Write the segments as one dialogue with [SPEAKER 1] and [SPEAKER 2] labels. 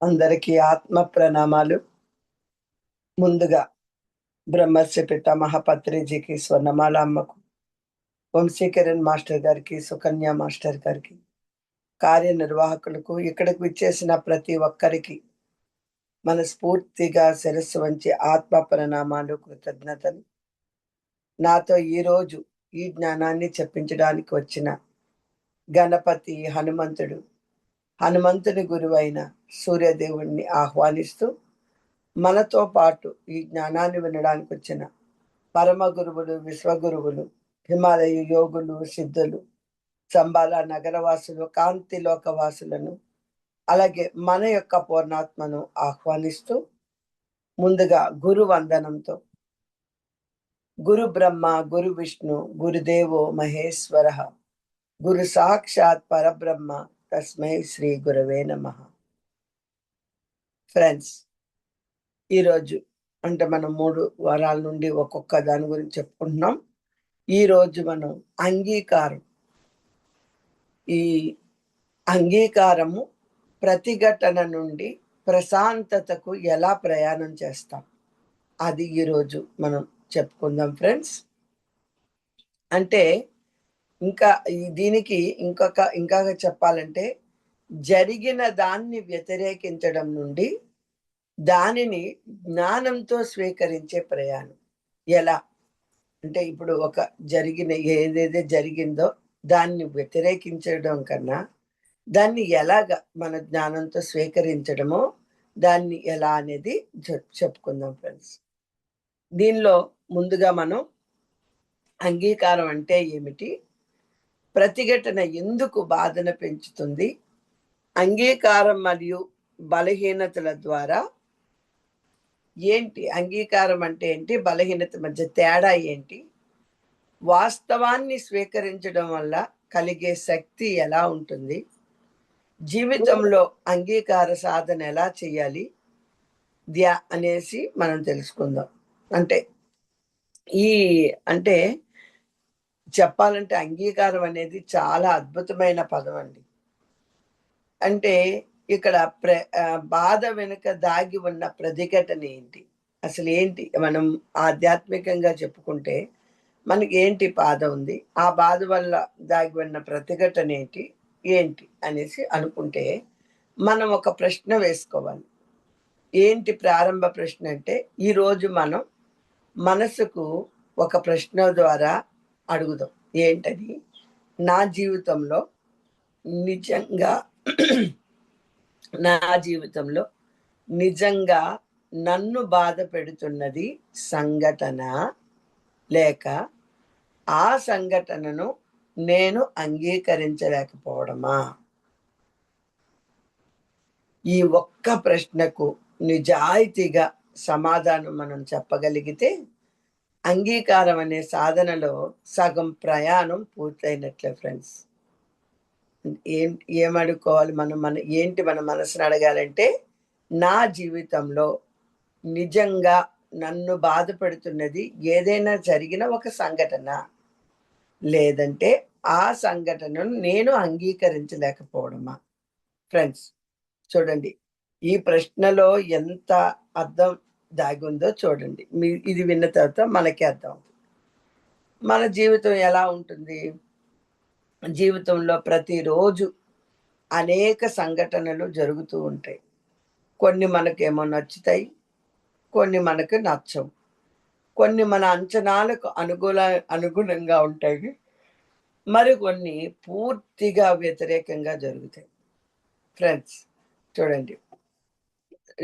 [SPEAKER 1] అందరికీ ఆత్మ ప్రణామాలు. ముందుగా బ్రహ్మర్షి పితామహ పత్రిజీకి, స్వర్ణమాల అమ్మకు, వంశీకరణ్ మాస్టర్ గారికి, సుకన్య మాస్టర్ గారికి, కార్యనిర్వాహకులకు, ఇక్కడికి విచ్చేసిన ప్రతి ఒక్కరికి మనస్ఫూర్తిగా శిరస్సు వంచి ఆత్మ ప్రణామాలు, కృతజ్ఞతలు. నాతో ఈరోజు ఈ జ్ఞానాన్ని చెప్పించడానికి వచ్చిన గణపతి హనుమంతుని గురువైన సూర్యదేవుణ్ణి ఆహ్వానిస్తూ, మనతో పాటు ఈ జ్ఞానాన్ని వినడానికి వచ్చిన పరమ గురువులు, విశ్వగురువులు, హిమాలయ యోగులు, సిద్ధులు, చంబాల నగరవాసులు, కాంతి లోకవాసులను, అలాగే మన యొక్క పూర్ణాత్మను ఆహ్వానిస్తూ, ముందుగా గురు వందనంతో, గురు బ్రహ్మ, గురు విష్ణు, గురుదేవో మహేశ్వర, గురు సాక్షాత్ పరబ్రహ్మ, తస్మై శ్రీ గురవే నమః. ఫ్రెండ్స్, ఈరోజు అంటే మనం 3 వారాల నుండి ఒక్కొక్క దాని గురించి చెప్పుకుంటున్నాం. ఈరోజు మనం అంగీకారం, ఈ అంగీకారము ప్రతిఘటన నుండి ప్రశాంతతకు ఎలా ప్రయాణం చేస్తాం, అది ఈరోజు మనం చెప్పుకుందాం ఫ్రెండ్స్. అంటే దీనికి ఇంకా చెప్పాలంటే, జరిగిన దాన్ని వ్యతిరేకించడం నుండి దానిని జ్ఞానంతో స్వీకరించే ప్రయాణం. ఎలా అంటే, ఇప్పుడు ఏదైతే జరిగిందో దాన్ని వ్యతిరేకించడం కన్నా దాన్ని ఎలాగ మన జ్ఞానంతో స్వీకరించడమో, దాన్ని ఎలా అనేది చెప్పుకుందాం ఫ్రెండ్స్. దీనిలో ముందుగా మనం అంగీకారం అంటే ఏమిటి, ప్రతిఘటన ఎందుకు బాధను పెంచుతుంది, అంగీకారం మరియు బలహీనతల ద్వారా ఏంటి, అంగీకారం అంటే ఏంటి, బలహీనత మధ్య తేడా ఏంటి, వాస్తవాన్ని స్వీకరించడం వల్ల కలిగే శక్తి ఎలా ఉంటుంది, జీవితంలో అంగీకార సాధన ఎలా చేయాలి అనేసి మనం తెలుసుకుందాం. అంటే చెప్పాలంటే అంగీకారం అనేది చాలా అద్భుతమైన పదం అండి. అంటే ఇక్కడ బాధ వెనుక దాగి ఉన్న ప్రతిఘటన ఏంటి, అసలు ఏంటి, మనం ఆధ్యాత్మికంగా చెప్పుకుంటే మనకి ఏంటి బాధ ఉంది, ఆ బాధ వల్ల దాగి ఉన్న ప్రతిఘటన ఏంటి అనేసి అనుకుంటే, మనం ఒక ప్రశ్న వేసుకోవాలి. ఏంటి ప్రారంభ ప్రశ్న అంటే, ఈరోజు మనం మనసుకు ఒక ప్రశ్న ద్వారా అడుగుదాం. ఏంటది, నా జీవితంలో నిజంగా నా జీవితంలో నిజంగా నన్ను బాధ పెడుతున్నది సంఘటన, లేక ఆ సంఘటనను నేను అంగీకరించలేకపోవడమా? ఈ ఒక్క ప్రశ్నకు నిజాయితీగా సమాధానం మనం చెప్పగలిగితే, అంగీకారం అనే సాధనలో సగం ప్రయాణం పూర్తయినట్లే ఫ్రెండ్స్. ఏమడుకోవాలి మన మనసును అడగాలంటే, నా జీవితంలో నిజంగా నన్ను బాధపడుతున్నది ఏదైనా జరిగిన ఒక సంఘటన, లేదంటే ఆ సంఘటనను నేను అంగీకరించలేకపోవడమా? ఫ్రెండ్స్ చూడండి, ఈ ప్రశ్నలో ఎంత అర్థం దాగి ఉందో చూడండి. ఇది విన్న తర్వాత మనకి అర్థం. మన జీవితం ఎలా ఉంటుంది, జీవితంలో ప్రతిరోజు అనేక సంఘటనలు జరుగుతూ ఉంటాయి. కొన్ని మనకేమో నచ్చుతాయి, కొన్ని మనకు నచ్చవు, కొన్ని మన అంచనాలకు అనుగుణంగా ఉంటాయి, మరికొన్ని పూర్తిగా వ్యతిరేకంగా జరుగుతాయి. ఫ్రెండ్స్ చూడండి,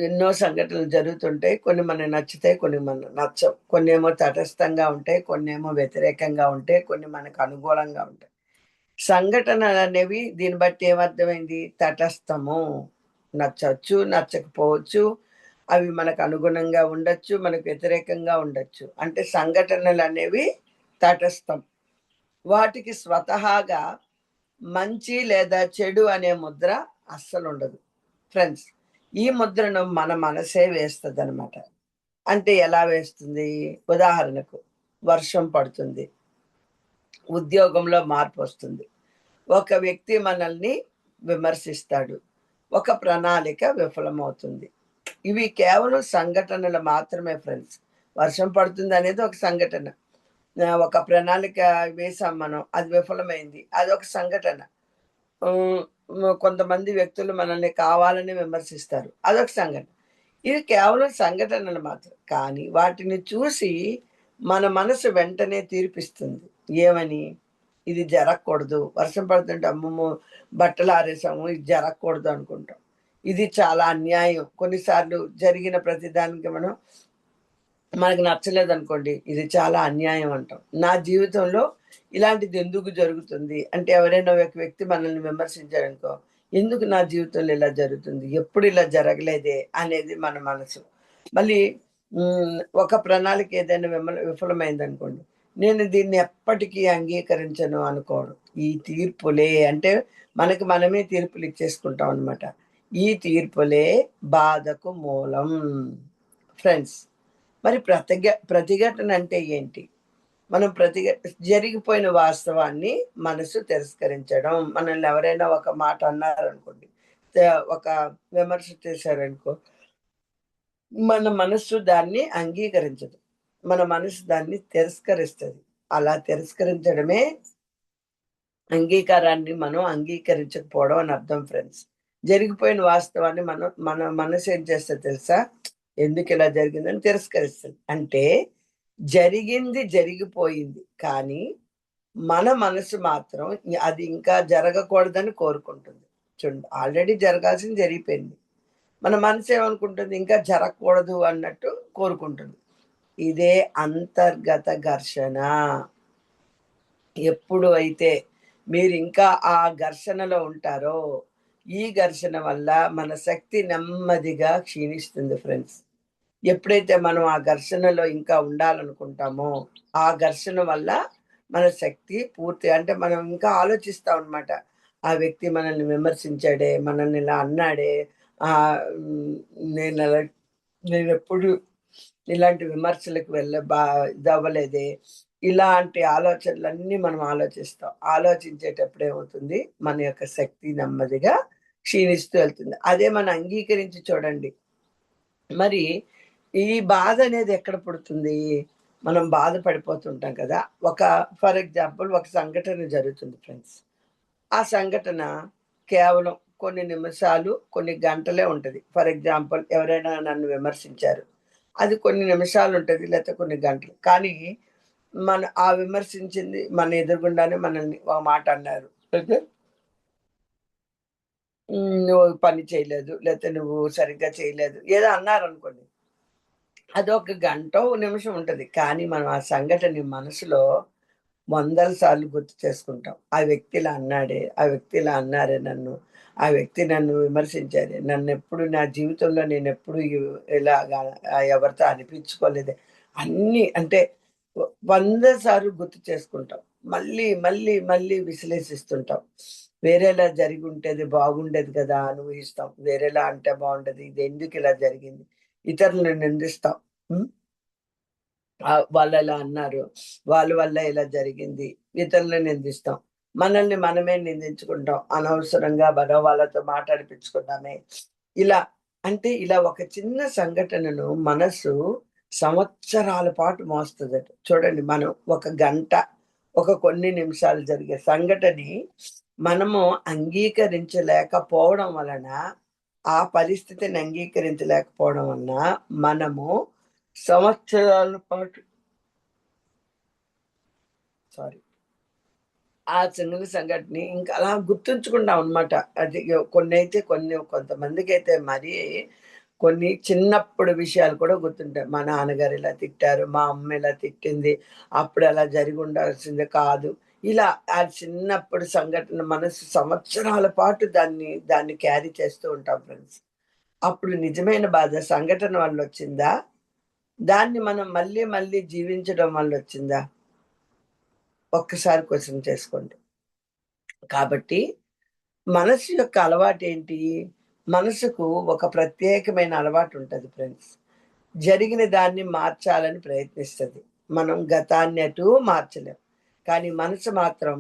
[SPEAKER 1] ఎన్నో సంఘటనలు జరుగుతుంటాయి. కొన్ని మనకు నచ్చుతాయి, కొన్ని మనకు నచ్చవు. కొన్ని ఏమో తటస్థంగా ఉంటాయి, కొన్ని ఏమో వ్యతిరేకంగా ఉంటాయి, కొన్ని మనకు అనుకూలంగా ఉంటాయి. సంఘటనలు అనేవి దీన్ని బట్టి ఏమర్థమైంది, తటస్థము, నచ్చవచ్చు, నచ్చకపోవచ్చు, అవి మనకు అనుగుణంగా ఉండొచ్చు, మనకు వ్యతిరేకంగా ఉండొచ్చు. అంటే సంఘటనలు అనేవి తటస్థం. వాటికి స్వతహాగా మంచి లేదా చెడు అనే ముద్ర అస్సలు ఉండదు ఫ్రెండ్స్. ఈ ముద్రను మన మనసే వేస్తుంది అనమాట. అంటే ఎలా వేస్తుంది, ఉదాహరణకు వర్షం పడుతుంది, ఉద్యోగంలో మార్పు వస్తుంది, ఒక వ్యక్తి మనల్ని విమర్శిస్తాడు, ఒక ప్రణాళిక విఫలమవుతుంది. ఇవి కేవలం సంఘటనలు మాత్రమే ఫ్రెండ్స్. వర్షం పడుతుంది అనేది ఒక సంఘటన. ఒక ప్రణాళిక వేసాం మనం. అది విఫలమైంది. అదొక సంఘటన. హ్మ్. కొంతమంది వ్యక్తులు మనల్ని కావాలని విమర్శిస్తారు. అదొక సంఘటన. ఇవి కేవలం సంఘటనలు మాత్రం. కానీ వాటిని చూసి మన మనసు వెంటనే తీర్పిస్తుంది. ఏమని? ఇది జరగకూడదు. వర్షం పడుతుంటే అమ్మమ్మో! బట్టలు ఆరేసాము. ఇది జరగకూడదు అనుకుంటాం. ఇది చాలా అన్యాయం. కొన్నిసార్లు జరిగిన ప్రతి దానికి మనకు నచ్చలేదనుకోండి, ఇది చాలా అన్యాయం అంటాం. నా జీవితంలో ఇలాంటిది ఎందుకు జరుగుతుంది? అంటే ఎవరైనా ఒక వ్యక్తి మనల్ని విమర్శించారనుకో, ఎందుకు నా జీవితంలో ఇలా జరుగుతుంది? ఎప్పుడు ఇలా జరగలేదే అనేది మన మనసు. మళ్ళీ ఒక ప్రణాళిక ఏదైనా విఫలమైందనుకోండి, నేను దీన్ని ఎప్పటికీ అంగీకరించను అనుకోవడం. ఈ తీర్పులే అంటే మనకి మనమే తీర్పులు ఇచ్చేసుకుంటాం అనమాట. ఈ తీర్పులే బాధకు మూలం. ఫ్రెండ్స్, మరి ప్రతిఘటన అంటే ఏంటి? మనం జరిగిపోయిన వాస్తవాన్ని మనసు తిరస్కరించడం. మనల్ని ఎవరైనా ఒక మాట అన్నారనుకోండి, ఒక విమర్శ చేశారనుకో, మన మనస్సు దాన్ని అంగీకరించదు. మన మనసు దాన్ని తిరస్కరిస్తది. అలా తిరస్కరించడమే అంగీకారాన్ని మనం అంగీకరించకపోవడం అని అర్థం ఫ్రెండ్స్. జరిగిపోయిన వాస్తవాన్ని మన మనసు ఏం చేస్తది తెలుసా? ఎందుకిలా జరిగిందని తిరస్కరిస్తది. అంటే జరిగింది జరిగిపోయింది. కానీ మన మనసు మాత్రం అది ఇంకా జరగకూడదని కోరుకుంటుంది. చూడండి, ఆల్రెడీ జరగాల్సింది జరిగిపోయింది. మన మనసు ఏమనుకుంటుంది? ఇంకా జరగకూడదు అన్నట్టు కోరుకుంటుంది. ఇదే అంతర్గత ఘర్షణ. ఎప్పుడు అయితే మీరింకా ఆ ఘర్షణలో ఉంటారో, ఈ ఘర్షణ వల్ల మన శక్తి నెమ్మదిగా క్షీణిస్తుంది ఫ్రెండ్స్. ఎప్పుడైతే మనం ఆ ఘర్షణలో ఇంకా ఉండాలనుకుంటామో, ఆ ఘర్షణ వల్ల మన శక్తి అంటే మనం ఇంకా ఆలోచిస్తాం అనమాట. ఆ వ్యక్తి మనల్ని విమర్శించాడే, మనల్ని ఇలా అన్నాడే, ఆహ్, హ్మ్, నేనలా నేనెప్పుడు ఇలాంటి విమర్శలకు ఇదవ్వలేదే. ఇలాంటి ఆలోచనలన్నీ మనం ఆలోచిస్తాం. ఆలోచించేటప్పుడు ఏమవుతుంది? మన యొక్క శక్తి నెమ్మదిగా క్షీణిస్తూ వెళ్తుంది. అదే మనం అంగీకరించి చూడండి. మరి ఈ బాధ అనేది ఎక్కడ పుడుతుంది? మనం బాధపడిపోతుంటాం కదా! ఫర్ ఎగ్జాంపుల్ ఒక సంఘటన జరుగుతుంది ఫ్రెండ్స్. ఆ సంఘటన కేవలం కొన్ని నిమిషాలు, కొన్ని గంటలే ఉంటది. ఫర్ ఎగ్జాంపుల్ ఎవరైనా నన్ను విమర్శించారు. అది కొన్ని నిమిషాలుంటది, లేతే కొన్ని గంటలు. కానీ ఆ విమర్శించింది మన ఎదురుగుండానే మనల్ని ఒక మాట అన్నారు. అయితే "నువ్వు పని చేయలేదు, లేతే నువ్వు సరిగ్గా చేయలేదు" ఏదో అన్నారనుకోండి. అదొక గంటో, నిమిషం ఉంటది. కానీ మనం ఆ సంఘటనని మనసులో వందల సార్లు గుర్తు చేసుకుంటాం. ఆ వ్యక్తి ఇలా అన్నాడే, ఆ వ్యక్తి ఇలా అన్నారే నన్ను, ఆ వ్యక్తి నన్ను విమర్శించారే, నన్నెప్పుడు నా జీవితంలో నేనెప్పుడు ఇలాగా ఎవరితో అనిపించుకోలేదే. అన్నీ అంటే 100 సార్లు గుర్తు చేసుకుంటాం. మళ్ళీ, మళ్ళీ, మళ్ళీ విశ్లేషిస్తుంటాం. వేరేలా జరిగుంటేది బాగుండేది కదా అని ఊహిస్తాం. వేరేలా అంటే బావుండేది. ఇదెందుకిలా జరిగింది? ఇతరులను నిందిస్తాం. హ్మ్. వాళ్ళలా అన్నారు. వాళ్ళ వల్ల ఇలా జరిగింది. ఇతరులని నిందిస్తాం. మనల్ని మనమే నిందించుకుంటాం. అనవసరంగా వాళ్ళతో మాట్లాడిపించుకున్నామే. ఇలా అంటే ఇలా ఒక చిన్న సంఘటనను మనసు సంవత్సరాల పాటు మోస్తదట. చూడండి, మనం ఒక గంట, కొన్ని నిమిషాలు జరిగే సంఘటని మనము అంగీకరించలేకపోవడం వలన, ఆ పరిస్థితిని అంగీకరించలేకపోవడం వలన మనము సంవత్సరాల పాటు సారీ. ఆ చిన్న సంఘటనని ఇంకా అలా గుర్తుంచుకుంటాం అనమాట. అది కొంతమందికైతే మరీ కొన్ని చిన్నప్పుడు విషయాలు కూడా గుర్తుంటాయి. మా నాన్నగారు ఇలా తిట్టారు, మా అమ్మ ఇలా తిట్టింది, అప్పుడు అలా జరిగుండాల్సింది కాదు. ఇలా ఆ చిన్నప్పుడు సంఘటన మనసు సంవత్సరాల పాటు దాన్ని క్యారీ చేస్తూ ఉంటాం ఫ్రెండ్స్. అప్పుడు నిజమైన బాధ సంఘటన వల్లొచ్చిందా? దాన్ని మనం మళ్ళీ మళ్ళీ జీవించడం వల్లొచ్చిందా? ఒక్కసారి క్వెషన్ చేసుకోండి. కాబట్టి మనసు యొక్క అలవాటేంటి? మనసుకు ఒక ప్రత్యేకమైన అలవాటుంటది ఫ్రెండ్స్. జరిగిన దాన్ని మార్చాలని ప్రయత్నిస్తది. మనం గతాన్ని ఎటూ మార్చలేం. కానీ మనసు మాత్రం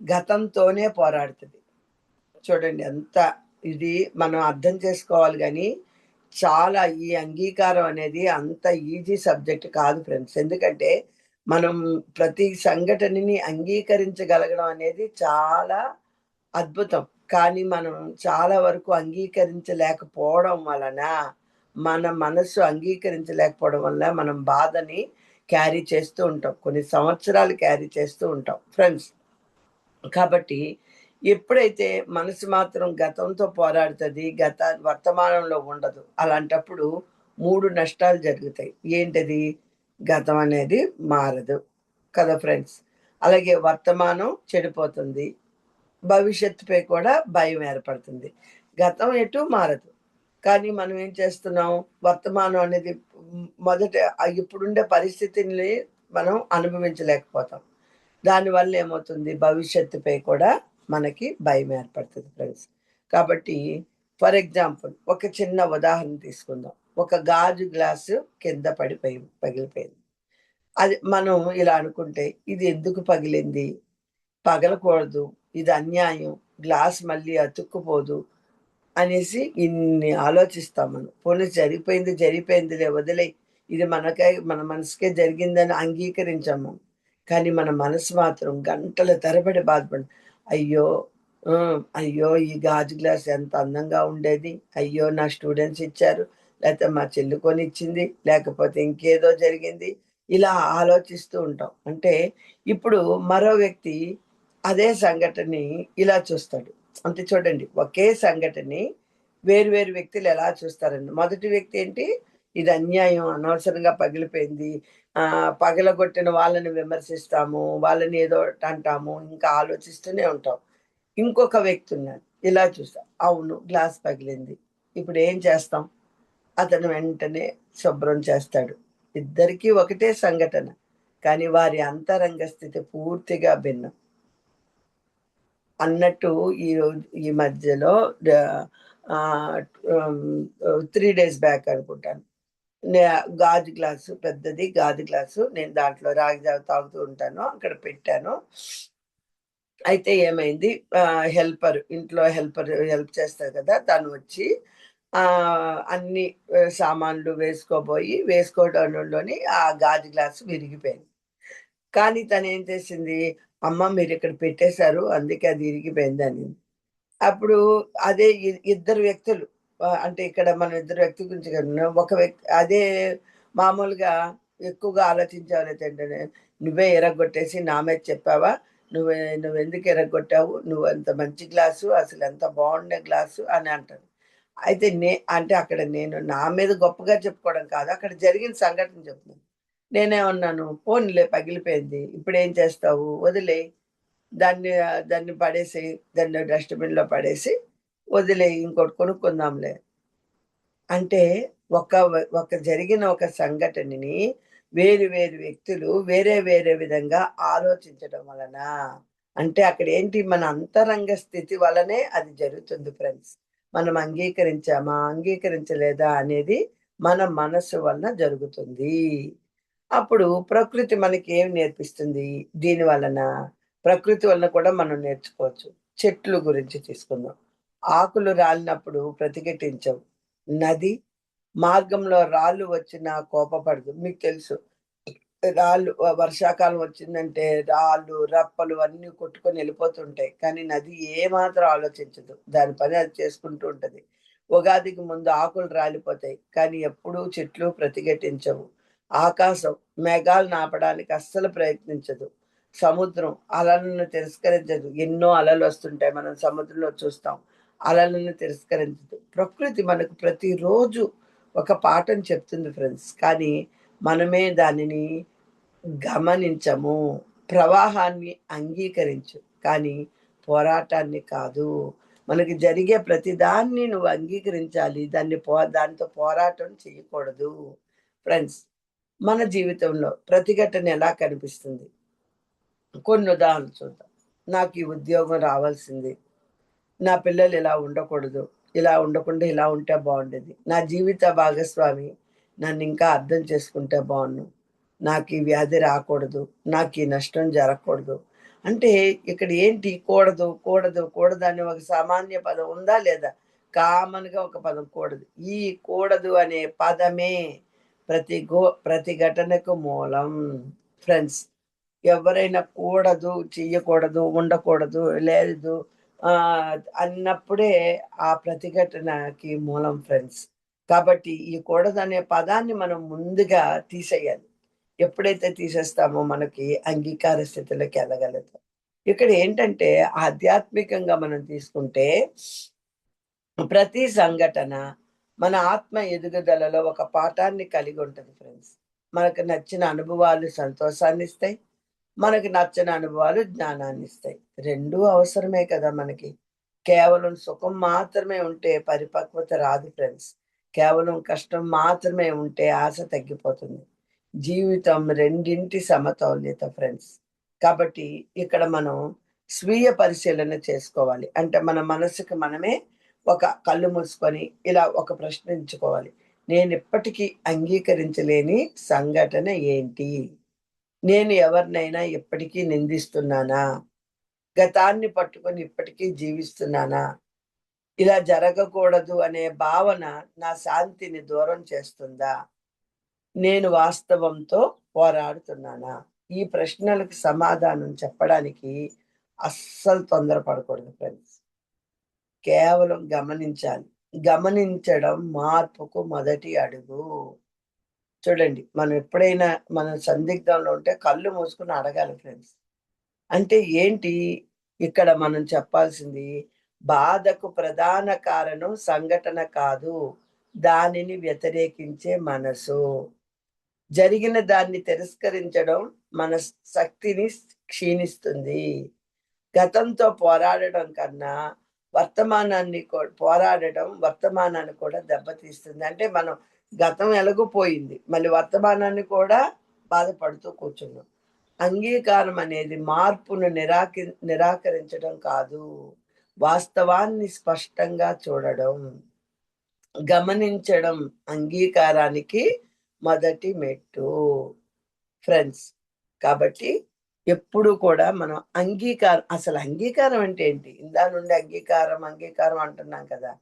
[SPEAKER 1] గతంతోనే పోరాడుతది. చూడండి, ఎంత ఇది మనం అర్థం చేసుకోవాలి కానీ చాలా ఈ అంగీకారం అనేది అంత ఈజీ సబ్జెక్ట్ కాదు ఫ్రెండ్స్. ఎందుకంటే మనం ప్రతి సంఘటనని అంగీకరించగలగడం అనేది చాలా అద్భుతం. కానీ మనం చాలా వరకు అంగీకరించలేకపోవడం వలన, మన మనస్సు అంగీకరించలేకపోవడం వల్ల మనం బాధని క్యారీ చేస్తూ ఉంటాం. కొన్ని సంవత్సరాలు క్యారీ చేస్తూ ఉంటాం ఫ్రెండ్స్. కాబట్టి ఎప్పుడైతే మనసు మాత్రం గతంతో పోరాడుతది, వర్తమానంలో ఉండదు. అలాంటప్పుడు 3 నష్టాలు జరుగుతాయి. ఏంటది? గతం అనేది మారదు కదా ఫ్రెండ్స్. అలాగే వర్తమానం చెడిపోతుంది. భవిష్యత్తుపై కూడా భయం ఏర్పడుతుంది. గతం ఎటు మారదు. కానీ మనం ఏం చేస్తున్నాం? వర్తమానం అనేది మొదట ఇప్పుడుండే పరిస్థితిని మనం అనుభవించలేకపోతాం. దానివల్ల ఏమవుతుంది? భవిష్యత్తుపై కూడా మనకి భయం ఏర్పడుతుంది ఫ్రెండ్స్. కాబట్టి ఫర్ ఎగ్జాంపుల్ ఒక చిన్న ఉదాహరణ తీసుకుందాం. ఒక గాజు గ్లాసు కింద పగిలిపోయింది. అది మనం ఇలా అనుకుంటే ఇది ఎందుకు పగిలింది? పగలకూడదు. ఇది అన్యాయం. గ్లాస్ మళ్ళీ అతుక్కుపోదు అనేసి ఇన్ని ఆలోచిస్తాం మనం. పోనీ జరిగిపోయిందిలే వదిలేయి. ఇది మన మనసుకే జరిగిందని అంగీకరించాం మనం. కానీ మన మనసు మాత్రం గంటల తరబడి బాధపడి అయ్యో! అయ్యో! ఈ గాజు గ్లాస్ ఎంత అందంగా ఉండేది. అయ్యో! నా స్టూడెంట్స్ ఇచ్చారు. లేతే మా చెల్లి కొనిచ్చింది. లేకపోతే ఇంకేదో జరిగింది. ఇలా ఆలోచిస్తూ ఉంటాం. అంటే ఇప్పుడు మరో వ్యక్తి అదే సంఘటనని ఇలా చూస్తాడు. అంటే చూడండి, ఒకే సంఘటనని వేరు వేరు వ్యక్తులు ఎలా చూస్తారండి. మొదటి వ్యక్తి ఏంటి? ఇది అన్యాయం, అనవసరంగా పగిలిపోయింది. పగలగొట్టిన వాళ్ళని విమర్శిస్తాము. వాళ్ళని ఏదో ఒకటి అంటాము. ఇంకా ఆలోచిస్తూనే ఉంటాం. ఇంకొక వ్యక్తి ఉన్నాడు. ఇలా చూస్తా. అవును, గ్లాస్ పగిలింది. ఇప్పుడు ఏం చేస్తాం? అతను వెంటనే శుభ్రం చేస్తాడు. ఇద్దరికీ ఒకటే సంఘటన. కానీ వారి అంతరంగ స్థితి పూర్తిగా భిన్నం. అన్నట్టు ఈ మధ్యలో 3 డేస్ బ్యాక్ అనుకుంటాను. గాజు గ్లాసు, పెద్దది గాజు గ్లాసు, నేను దాంట్లో రాగి జావ తాగుతూ ఉంటాను. అక్కడ పెట్టాను. అయితే ఏమైంది, ఇంట్లో హెల్ప్ చేస్తారు కదా! తను వచ్చి అన్ని సామాన్లు వేసుకోవడంలోని ఆ గాజు గ్లాసు విరిగిపోయింది. కానీ తనేం చేసింది, "అమ్మ మీరిక్కడ పెట్టేశారు. అందుకే అది ఇరిగిపోయిందని." అప్పుడు అదే ఇద్దరు వ్యక్తులు, అంటే ఇక్కడ మనం ఇద్దరు వ్యక్తుల గురించి కాదు. ఒక వ్యక్తి అదే మామూలుగా ఎక్కువగా ఆలోచించేవాళ్ళైతే ఏంటంటే, "నువ్వే ఇరగ్గొట్టేసి నా మీద చెప్పావా? నువ్వెందుకు ఇరగ్గొట్టావు? నువ్వు అంత మంచి గ్లాసు, అసలెంత బాగుండే గ్లాసు" అని అంటారు. అయితే అంటే అక్కడ నేను నా మీద గొప్పగా చెప్పుకోవడం కాదు. అక్కడ జరిగిన సంఘటన చెప్తున్నాను. నేనేమన్నాను, "పోనీలే పగిలిపోయింది. ఇప్పుడేం చేస్తావు? వదిలేయి. దాన్ని పడేసేయి. దాన్ని డస్ట్‌బిన్‌లో పడేసి వదిలేయి. ఇంకోటి కొనుక్కుందాంలే." అంటే ఒక జరిగిన ఒక సంఘటనని వేరు వేరు వ్యక్తులు వేరే వేరే విధంగా ఆలోచించడం వలన, అంటే అక్కడేంటి, మన అంతరంగ స్థితి వలనే అది జరుగుతుంది ఫ్రెండ్స్. మనం అంగీకరించామా? అంగీకరించలేదా? అనేది మన మనస్సు వలన జరుగుతుంది. అప్పుడు ప్రకృతి మనకి ఏమి నేర్పిస్తుంది దీని వలన? ప్రకృతి వలన కూడా మనం నేర్చుకోవచ్చు. చెట్లు గురించి తీసుకుందాం. ఆకులు రాలినప్పుడు ప్రతిఘటించవు. నది మార్గంలో రాళ్ళు వచ్చినా కోపపడదు. మీకు తెలుసు. వర్షాకాలం వచ్చిందంటే రాళ్ళు, రప్పలు అన్నీ కొట్టుకొని వెళ్ళిపోతుంటాయి. కానీ నది ఏమాత్రం ఆలోచించదు. దాని పని అది చేసుకుంటూ ఉంటది. ఉగాదికి ముందు ఆకులు రాలిపోతాయి. కానీ ఎప్పుడూ చెట్లు ప్రతిఘటించవు. ఆకాశం మేఘాలను ఆపడానికి అస్సలు ప్రయత్నించదు. సముద్రం అలలను తిరస్కరించదు. ఎన్నో అలలు వస్తుంటాయి. మనం సముద్రంలో చూస్తాం. అలలను తిరస్కరించదు. ప్రకృతి మనకు ప్రతిరోజు ఒక పాఠం చెప్తుంది ఫ్రెండ్స్. కానీ మనమే దానిని గమనించము. ప్రవాహాన్ని అంగీకరించు. కానీ పోరాటాన్ని కాదు. మనకి జరిగే ప్రతిదాన్ని నువ్వు అంగీకరించాలి. దాంతో పోరాటం చేయకూడదు. ఫ్రెండ్స్, మన జీవితంలో ప్రతిఘటన ఎలా కనిపిస్తుంది? కొన్ని ఉదాహరణలు చూద్దాం. నాకు ఈ ఉద్యోగం రావాల్సింది. నా పిల్లలు ఇలా ఉండకూడదు. ఇలా ఉండకుండా ఇలా ఉంటే బాగుండేది. నా జీవిత భాగస్వామి నన్నింకా అర్థం చేసుకుంటే బావున్ను. నాకీ వ్యాధి రాకూడదు. నాకీ నష్టం జరగకూడదు. అంటే ఇక్కడ ఏంటి, కూడదు, కూడదు, కూడదు అనే ఒక సామాన్య పదం ఉందా లేదా? కామన్‌గా ఒక పదం కూడదు. ఈ కూడదు అనే పదమే ప్రతి ఘటనకు మూలం. ఫ్రెండ్స్, ఎవరైనా కూడదు, చెయ్యకూడదు, ఉండకూడదు, లేదు అన్నప్పుడే ఆ ప్రతిఘటనకి మూలం ఫ్రెండ్స్. కాబట్టి ఈ కూడదనే పదాన్ని మనం ముందుగా తీసేయాలి. ఎప్పుడైతే తీసేస్తామో మనకి అంగీకార స్థితిలోకి ఎళ్ళగలుగుతాం. ఇక్కడ ఏంటంటే ఆధ్యాత్మికంగా మనం తీసుకుంటే ప్రతి సంఘటన మన ఆత్మ ఎదుగుదలలో ఒక పాఠాన్ని కలిగి ఉంటది ఫ్రెండ్స్. మనకు నచ్చిన అనుభవాలు సంతోషాన్నిస్తాయి. మనకు నచ్చని అనుభవాలు జ్ఞానాన్నిస్తాయి. 2 అవసరమే కదా మనకి. కేవలం సుఖం మాత్రమే ఉంటే పరిపక్వత రాదు ఫ్రెండ్స్. కేవలం కష్టం మాత్రమే ఉంటే ఆశ తగ్గిపోతుంది. జీవితం రెండింటి సమతౌల్యత ఫ్రెండ్స్. కాబట్టి ఇక్కడ మనం స్వీయ పరిశీలన చేసుకోవాలి. అంటే మన మనసుకి మనమే ఒక కళ్ళు మూసుకొని ఇలా ఒక ప్రశ్నించుకోవాలి. నేనిప్పటికీ అంగీకరించలేని సంఘటన ఏంటి? నేను ఎవరినైనా ఇప్పటికీ నిందిస్తున్నానా? గతాన్ని పట్టుకొని ఇప్పటికీ జీవిస్తున్నానా? ఇలా జరగకూడదు అనే భావన నా శాంతిని దూరం చేస్తుందా? నేను వాస్తవంతో పోరాడుతున్నానా? ఈ ప్రశ్నలకు సమాధానం చెప్పడానికి అస్సలు తొందరపడకూడదు ఫ్రెండ్స్. కేవలం గమనించాలి. గమనించడం మార్పుకు మొదటి అడుగు. చూడండి, మనం ఎప్పుడైనా మనం సందిగ్ధంలో ఉంటే కళ్ళు మూసుకొని అడగాలి ఫ్రెండ్స్. అంటే ఏంటి? ఇక్కడ మనం చెప్పాల్సింది బాధకు ప్రధాన కారణం సంఘటన కాదు. దానిని వ్యతిరేకించే మనసు. జరిగిన దాన్ని తిరస్కరించడం మన శక్తిని క్షీణిస్తుంది. గతంతో పోరాడడం కన్నా పోరాడడం వర్తమానాన్ని కూడా దెబ్బతీస్తుంది. అంటే మనం గతం ఎలాగో పోయింది. మళ్ళీ వర్తమానాన్ని కూడా బాధపడుతూ కూర్చున్నాం. అంగీకారం అనేది మార్పును నిరాకరించడం కాదు. వాస్తవాన్ని స్పష్టంగా చూడడం, గమనించడం అంగీకారానికి మొదటి మెట్టు ఫ్రెండ్స్. కాబట్టి ఎప్పుడు కూడా మనం అసలు అంగీకారం అంటే ఏంటి? ఇందా నుండి అంగీకారం, అంగీకారం అంటున్నాం కదా!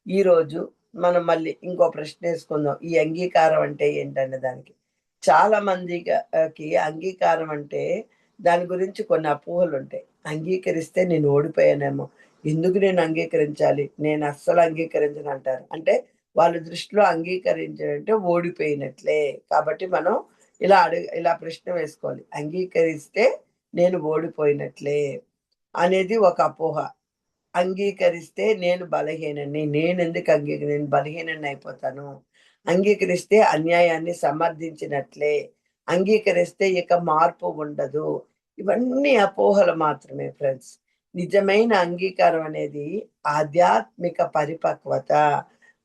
[SPEAKER 1] ఈరోజు మనం మళ్ళీ ఇంకో ప్రశ్నేసుకుందాం. ఈ అంగీకారం అంటే ఏంటనే దానికి. చాలా కి అంగీకారం అంటే దాని గురించి కొన్ని అపోహలుంటాయి. అంగీకరిస్తే నేను ఓడిపోయానేమో! ఎందుకు నేను అంగీకరించాలి? నేను అస్సలు అంగీకరించనంటారు. అంటే వాళ్ళ దృష్టిలో అంగీకరించడంటే ఓడిపోయినట్లే. కాబట్టి మనం ఇలా ప్రశ్న వేసుకోవాలి. అంగీకరిస్తే నేను ఓడిపోయినట్లే అనేది ఒక అపోహ. అంగీకరిస్తే నేను బలహీనని. నేను బలహీనన్ని అయిపోతాను. అంగీకరిస్తే అన్యాయాన్ని సమర్థించినట్లే. అంగీకరిస్తే ఇక మార్పు ఉండదు. ఇవన్నీ అపోహలు మాత్రమే ఫ్రెండ్స్. నిజమైన అంగీకారం అనేది ఆధ్యాత్మిక పరిపక్వత.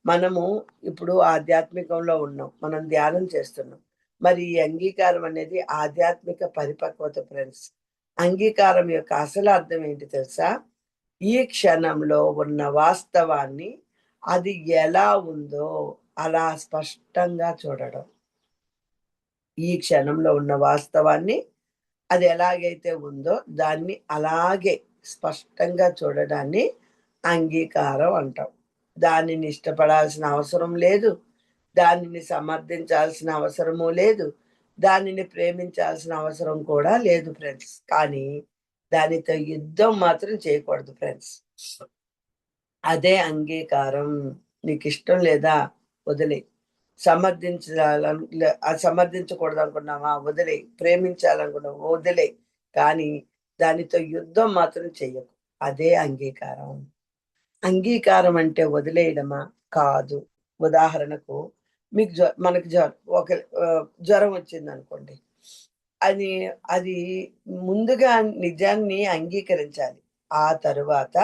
[SPEAKER 1] మనము ఇప్పుడు ఆధ్యాత్మికంలో ఉన్నాం. మనం ధ్యానం చేస్తున్నాం. మరి ఈ అంగీకారం అనేది ఆధ్యాత్మిక పరిపక్వత ఫ్రెండ్స్. అంగీకారం యొక్క అసలు అర్థం ఏంటి తెలుసా? ఈ క్షణంలో ఉన్న వాస్తవాన్ని అది ఎలా ఉందో అలా స్పష్టంగా చూడడం. ఈ క్షణంలో ఉన్న వాస్తవాన్ని అది ఎలాగైతే ఉందో దాన్ని అలాగే స్పష్టంగా చూడడాన్ని అంగీకారం అంటాం. దానిని ఇష్టపడాల్సిన అవసరం లేదు. దానిని సమర్థించాల్సిన అవసరము లేదు. దానిని ప్రేమించాల్సిన అవసరం కూడా లేదు ఫ్రెండ్స్. కానీ దానితో యుద్ధం మాత్రం చేయకూడదు ఫ్రెండ్స్. అదే అంగీకారం. నీకిష్టం లేదా? వదిలేయి. సమర్థించకూడదనుకున్నావా? వదిలేయి. ప్రేమించాలనుకున్నావా? వదిలేయి. కానీ దానితో యుద్ధం మాత్రం చెయ్యకు. అదే అంగీకారం. అంగీకారం అంటే వదిలేయడమా? కాదు. ఉదాహరణకు మీకు మనకి ఒక జ్వరం వచ్చిందనుకోండి. అది అది ముందుగా నిజాన్ని అంగీకరించాలి. ఆ తరువాత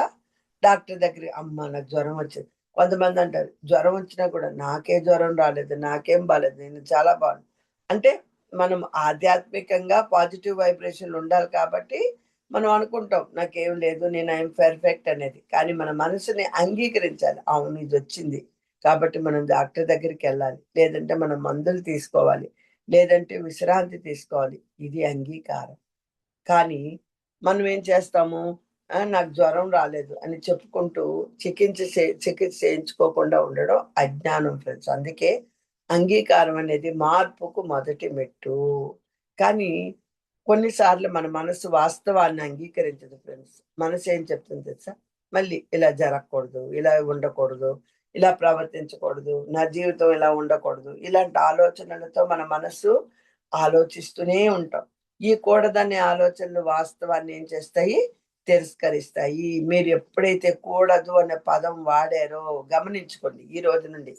[SPEAKER 1] డాక్టర్ దగ్గరికి అమ్మ నాకు జ్వరం వచ్చింది. కొంతమంది అంటారు జ్వరం వచ్చినా కూడా నాకే జ్వరం రాలేదు. నాకేం బాలేదు. నేను చాలా బాగున్నా. అంటే మనం ఆధ్యాత్మికంగా పాజిటివ్ వైబ్రేషన్‌లు ఉండాలి కాబట్టి మనం అనుకుంటాం నాకేం లేదు. నేను ఐయామ్ పర్ఫెక్ట్ అనేది. కానీ మన మనసుని అంగీకరించాలి. అవును ఇదొచ్చింది. కాబట్టి మనం డాక్టర్ దగ్గరికెళ్ళాలి. లేదంటే మనం మందులు తీసుకోవాలి. లేదంటే విశ్రాంతి తీసుకోవాలి. ఇది అంగీకారం. కానీ మనం ఏం చేస్తాము? నాకు జ్వరం రాలేదు అని చెప్పుకుంటూ చికిత్స చేయించుకోకుండా ఉండడం అజ్ఞానం ఫ్రెండ్స్. అందుకే అంగీకారం అనేది మార్పుకు మొదటి మెట్టు. కానీ కొన్నిసార్లు మన మనసు వాస్తవాన్ని అంగీకరించదు ఫ్రెండ్స్. మనసు ఏం చెప్తుంది తెలుసా? మళ్ళీ ఇలా జరగకూడదు, ఇలా ఉండకూడదు, ఇలా ప్రవర్తించకూడదు, నా జీవితం ఇలా ఉండకూడదు. ఇలాంటి ఆలోచనలతో మన మనస్సు ఆలోచిస్తూనే ఉంటాం. ఈ కూడదనే ఆలోచనలు వాస్తవాన్ని ఏం చేస్తాయి? తిరస్కరిస్తాయి. మీరు ఎప్పుడైతే కూడదు అనే పదం వాడారో గమనించుకోండి ఈ రోజు నుండి.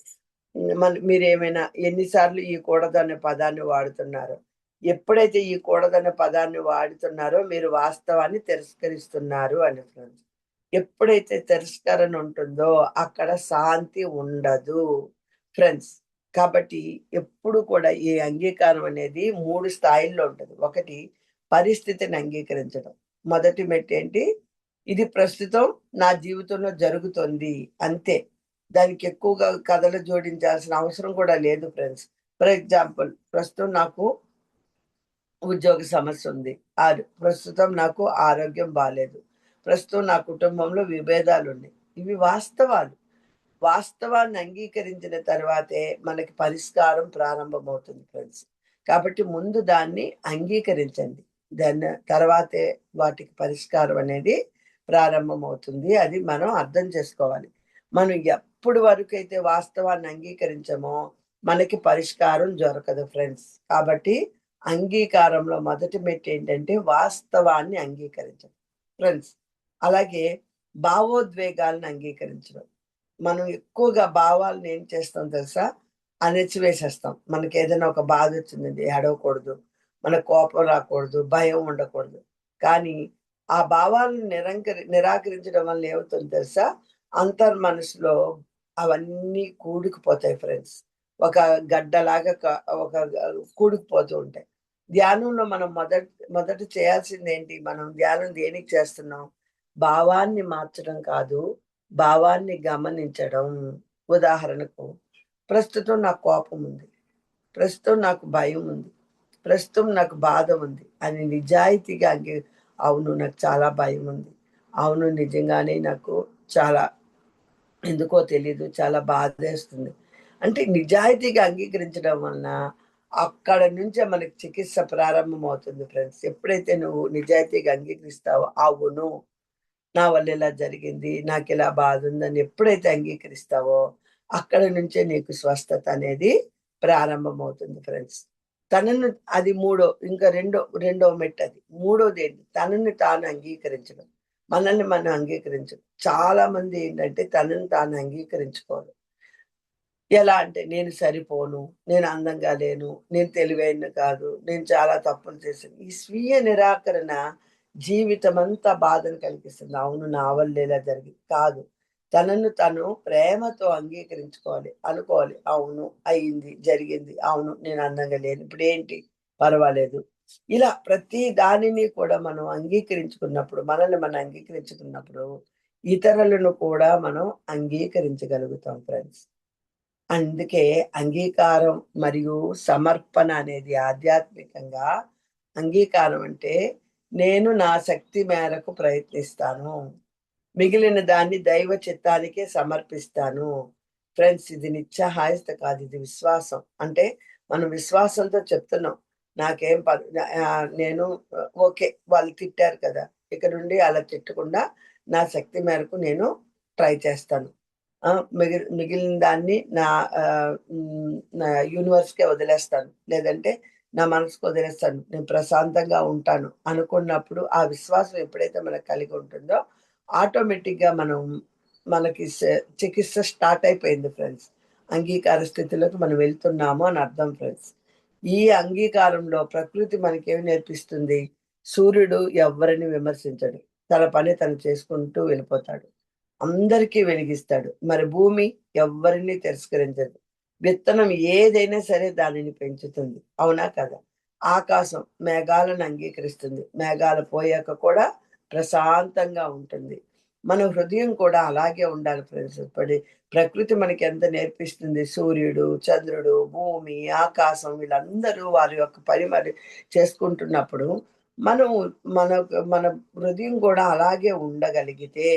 [SPEAKER 1] మీరేమైనా ఎన్నిసార్లు ఈ కూడదు అనే పదాన్ని వాడుతున్నారు? ఎప్పుడైతే ఈ కూడదనే పదాన్ని వాడుతున్నారో మీరు వాస్తవాన్ని తిరస్కరిస్తున్నారు అని ఫ్రెండ్స్. ఎప్పుడైతే తిరస్కరణ ఉంటుందో అక్కడ శాంతి ఉండదు ఫ్రెండ్స్. కాబట్టి ఎప్పుడు కూడా ఈ అంగీకారం అనేది 3 స్థాయిల్లో ఉంటుంది. ఒకటి, పరిస్థితిని అంగీకరించడం. మొదటి మెట్టు ఏంటి? ఇది ప్రస్తుతం నా జీవితంలో జరుగుతుంది అంతే. దానికి ఎక్కువగా కథలు జోడించాల్సిన అవసరం కూడా లేదు ఫ్రెండ్స్. ఫర్ ఎగ్జాంపుల్, ప్రస్తుతం నాకు ఉద్యోగ సమస్య ఉంది. ప్రస్తుతం నాకు ఆరోగ్యం బాలేదు. ప్రస్తుతం నా కుటుంబంలో విభేదాలున్నాయి. ఇవి వాస్తవాలు. వాస్తవాన్ని అంగీకరించిన తర్వాతే మనకి పరిష్కారం ప్రారంభమవుతుంది ఫ్రెండ్స్. కాబట్టి ముందు దాన్ని అంగీకరించండి. దాన్ని తర్వాతే వాటికి పరిష్కారం అనేది ప్రారంభమవుతుంది. అది మనం అర్థం చేసుకోవాలి. మనం ఎప్పుడు వరకైతే వాస్తవాన్ని అంగీకరించమో మనకి పరిష్కారం దొరకదు ఫ్రెండ్స్. కాబట్టి అంగీకారంలో మొదటి మెట్టు ఏంటంటే వాస్తవాన్ని అంగీకరించడం ఫ్రెండ్స్. అలాగే భావోద్వేగాలను అంగీకరించడం. మనం ఎక్కువగా భావాలను ఏం చేస్తాం తెలుసా? అణచివేసేస్తాం. మనకి ఏదైనా ఒక బాధ వచ్చిందండి, ఏడవకూడదు, మనకు కోపం రాకూడదు, భయం ఉండకూడదు. కానీ ఆ భావాలను నిరాకరించడం వల్ల ఏమవుతుంది తెలుసా? మనసులో అవన్నీ కూడుకుపోతాయి ఫ్రెండ్స్. ఒక గడ్డలాగా ఒక కూడుకుపోతూ ఉంటాయి. ధ్యానంలో మనం మొదట చేయాల్సింది ఏంటి? మనం ధ్యానం దేనికి చేస్తున్నాం? భావాన్ని మార్చడం కాదు, భావాన్ని గమనించడం. ఉదాహరణకు, ప్రస్తుతం నాకు కోపం ఉంది, ప్రస్తుతం నాకు భయం ఉంది, ప్రస్తుతం నాకు బాధ ఉంది అని నిజాయితీగా అవును, నాకు చాలా భయం ఉంది, అవును నిజంగానే నాకు చాలా ఎందుకో తెలీదు, చాలా బాధేస్తుంది అంటే నిజాయితీగా అంగీకరించడం వలన అక్కడ నుంచే మనకి చికిత్స ప్రారంభం అవుతుంది ఫ్రెండ్స్. ఎప్పుడైతే నువ్వు నిజాయితీగా అంగీకరిస్తావో, అవును నా వల్ల ఇలా జరిగింది, నాకు ఇలా బాధ ఉందని ఎప్పుడైతే అంగీకరిస్తావో అక్కడ నుంచే నీకు స్వస్థత అనేది ప్రారంభమవుతుంది ఫ్రెండ్స్. తనను అది ఇంకా రెండో మెట్టు అది. మూడోది ఏంటి? తనని తాను అంగీకరించడం. మనల్ని మనం అంగీకరించడం. చాలా మంది ఏంటంటే తనని తాను అంగీకరించుకోరు. ఎలా అంటే, నేను సరిపోను, నేను అందంగా లేను, నేను తెలివైన కాదు, నేను చాలా తప్పులు చేశాను. ఈ స్వీయ నిరాకరణ జీవితమంతా బాధను కలిగిస్తుంది. అవును, నా వల్ల ఇలా జరిగింది కాదు. తనను తను ప్రేమతో అంగీకరించుకోవాలి. అనుకోవాలి, అవును అయింది, జరిగింది. అవును, నేను అందంగా లేను, ఇప్పుడేంటి, పర్వాలేదు. ఇలా ప్రతి దానిని కూడా మనం అంగీకరించుకున్నప్పుడు, మనల్ని మనం అంగీకరించుకున్నప్పుడు ఇతరులను కూడా మనం అంగీకరించగలుగుతాం ఫ్రెండ్స్. అందుకే అంగీకారం మరియు సమర్పణ అనేది ఆధ్యాత్మికంగా, అంగీకారం అంటే నేను నా శక్తి మేరకు ప్రయత్నిస్తాను, మిగిలిన దాన్ని దైవ చిత్తానికే సమర్పిస్తాను. ఫ్రెండ్స్, ఇది నిస్సహాయత కాదు, ఇది విశ్వాసం. అంటే మనం విశ్వాసంతో చెప్తున్నాం, నాకేం నేను ఓకే, వాళ్ళు తిట్టారు కదా, ఇక నుండి అలా తిట్టకుండా నా శక్తి మేరకు నేను ట్రై చేస్తాను. మిగిలిన దాన్ని నా యూనివర్స్‌కే వదిలేస్తాను. లేదంటే నా మనసుకు వదిలేస్తాను. నేను ప్రశాంతంగా ఉంటాను అనుకున్నప్పుడు, ఆ విశ్వాసం ఎప్పుడైతే మనకు కలిగి ఉంటుందో ఆటోమేటిక్‌గా మనకి చికిత్స స్టార్ట్ అయిపోయింది ఫ్రెండ్స్. అంగీకార స్థితిలోకి మనం వెళ్తున్నాము అని అర్థం ఫ్రెండ్స్. ఈ అంగీకారంలో ప్రకృతి మనకేమి నేర్పిస్తుంది? సూర్యుడు ఎవ్వరిని విమర్శించడు. తన పని తను చేసుకుంటూ వెళ్ళిపోతాడు. అందరికీ వెలిగిస్తాడు. మరి భూమి ఎవ్వరిని తిరస్కరించదు. విత్తనం ఏదైనా సరే దానిని పెంచుతుంది. అవునా కదా? ఆకాశం మేఘాలను అంగీకరిస్తుంది. మేఘాలు పోయాక కూడా ప్రశాంతంగా ఉంటుంది. మన హృదయం కూడా అలాగే ఉండాలి ఫ్రెండ్స్. ప్రకృతి మనకి ఎంత నేర్పిస్తుంది? సూర్యుడు, చంద్రుడు, భూమి, ఆకాశం వీళ్ళందరూ వారి యొక్క పని మరి చేసుకుంటున్నప్పుడు మనం మన హృదయం కూడా అలాగే ఉండగలిగితే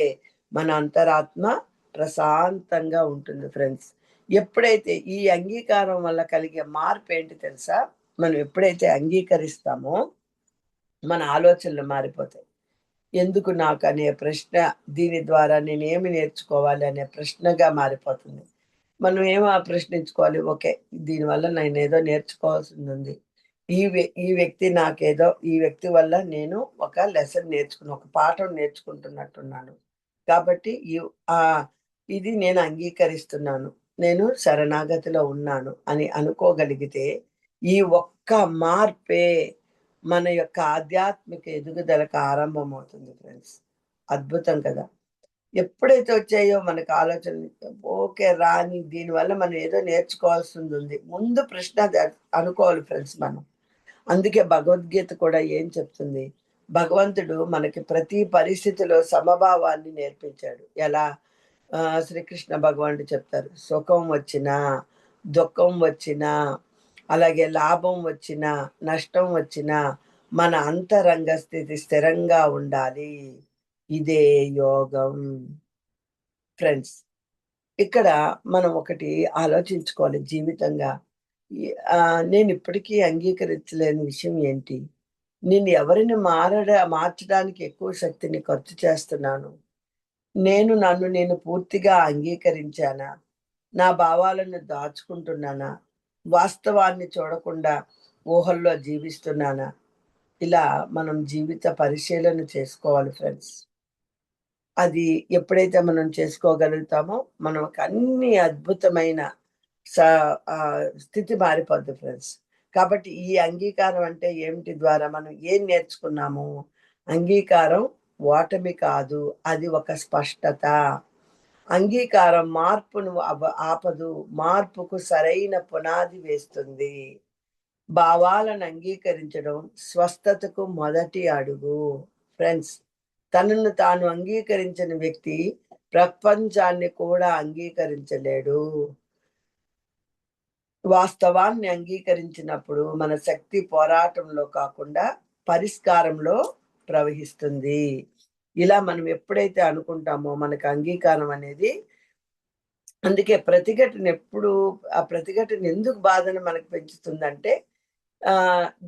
[SPEAKER 1] మన అంతరాత్మ ప్రశాంతంగా ఉంటుంది ఫ్రెండ్స్. ఎప్పుడైతే ఈ అంగీకారం వల్ల కలిగే మార్పు ఏంటి తెలుసా? మనం ఎప్పుడైతే అంగీకరిస్తామో మన ఆలోచనలు మారిపోతాయి. ఎందుకు నాకనే ప్రశ్న, దీని ద్వారా నేనేమి నేర్చుకోవాలి అనే ప్రశ్నగా మారిపోతుంది. మనం ఏమో ప్రశ్నించుకోవాలి. ఓకే. దీనివల్ల నేనేదో నేర్చుకోవాల్సిందుంది. ఈ వ్యక్తి నాకేదో ఈ వ్యక్తి వల్ల నేను ఒక లెసన్ ఒక పాఠం నేర్చుకుంటున్నట్టున్నాను. కాబట్టి ఇది నేను అంగీకరిస్తున్నాను. నేను శరణాగతిలో ఉన్నాను అని అనుకోగలిగితే, ఈ ఒక్క మార్పే మన యొక్క ఆధ్యాత్మిక ఎదుగుదలకు ఆరంభమవుతుంది ఫ్రెండ్స్. అద్భుతం కదా! ఎప్పుడైతే వచ్చాయో మనకు ఆలోచనలు, ఓకే రాని దీనివల్ల మనం ఏదో నేర్చుకోవాల్సిందుంది. ముందు ప్రశ్న అనుకోవాలి ఫ్రెండ్స్ మనం. అందుకే భగవద్గీత కూడా ఏం చెప్తుంది? భగవంతుడు మనకి ప్రతి పరిస్థితిలో సమభావాన్ని నేర్పించాడు. ఎలా? శ్రీకృష్ణ భగవానుడు చెప్తారు. సుఖం వచ్చినా, దుఃఖం వచ్చినా, అలాగే లాభం వచ్చినా, నష్టం వచ్చినా మన అంతరంగ స్థితి స్థిరంగా ఉండాలి. ఇదే యోగం. ఫ్రెండ్స్, ఇక్కడ మనం ఒకటి ఆలోచించుకోవాలి జీవితంగా. నేను ఇప్పటికీ అంగీకరించలేని విషయం ఏంటి? నేను ఎవరిని మార్చడానికి ఎక్కువ శక్తిని ఖర్చు చేస్తున్నాను. నన్ను నేను పూర్తిగా అంగీకరించానా? నా భావాలను దాచుకుంటున్నానా? వాస్తవాన్ని చూడకుండా ఊహల్లో జీవిస్తున్నానా? ఇలా మనం జీవిత పరిశీలన చేసుకోవాలి ఫ్రెండ్స్. అది ఎప్పుడైతే మనం చేసుకోగలుగుతామో, మనకు అన్ని అద్భుతమైన స్థితి మారిపోద్ది ఫ్రెండ్స్. కాబట్టి ఈ అంగీకారం అంటే ఏమిటి ద్వారా మనం ఏం నేర్చుకున్నాము? అంగీకారం ఓటమి కాదు. అది ఒక స్పష్టత. అంగీకారం మార్పును ఆపదు. మార్పుకు సరైన పునాది వేస్తుంది. భావాలను అంగీకరించడం స్వస్థతకు మొదటి అడుగు. ఫ్రెండ్స్, తనను తాను అంగీకరించిన వ్యక్తి ప్రపంచాన్ని కూడా అంగీకరించలేడు. వాస్తవాన్ని అంగీకరించినప్పుడు మన శక్తి పోరాటంలో కాకుండా పరిష్కారంలో ప్రవహిస్తుంది. ఇలా మనం ఎప్పుడైతే అనుకుంటామో మనకు అంగీకారం అనేది, అందుకే ప్రతిఘటన ఎప్పుడు, ఆ ప్రతిఘటన ఎందుకు బాధను మనకు పెంచుతుందంటే,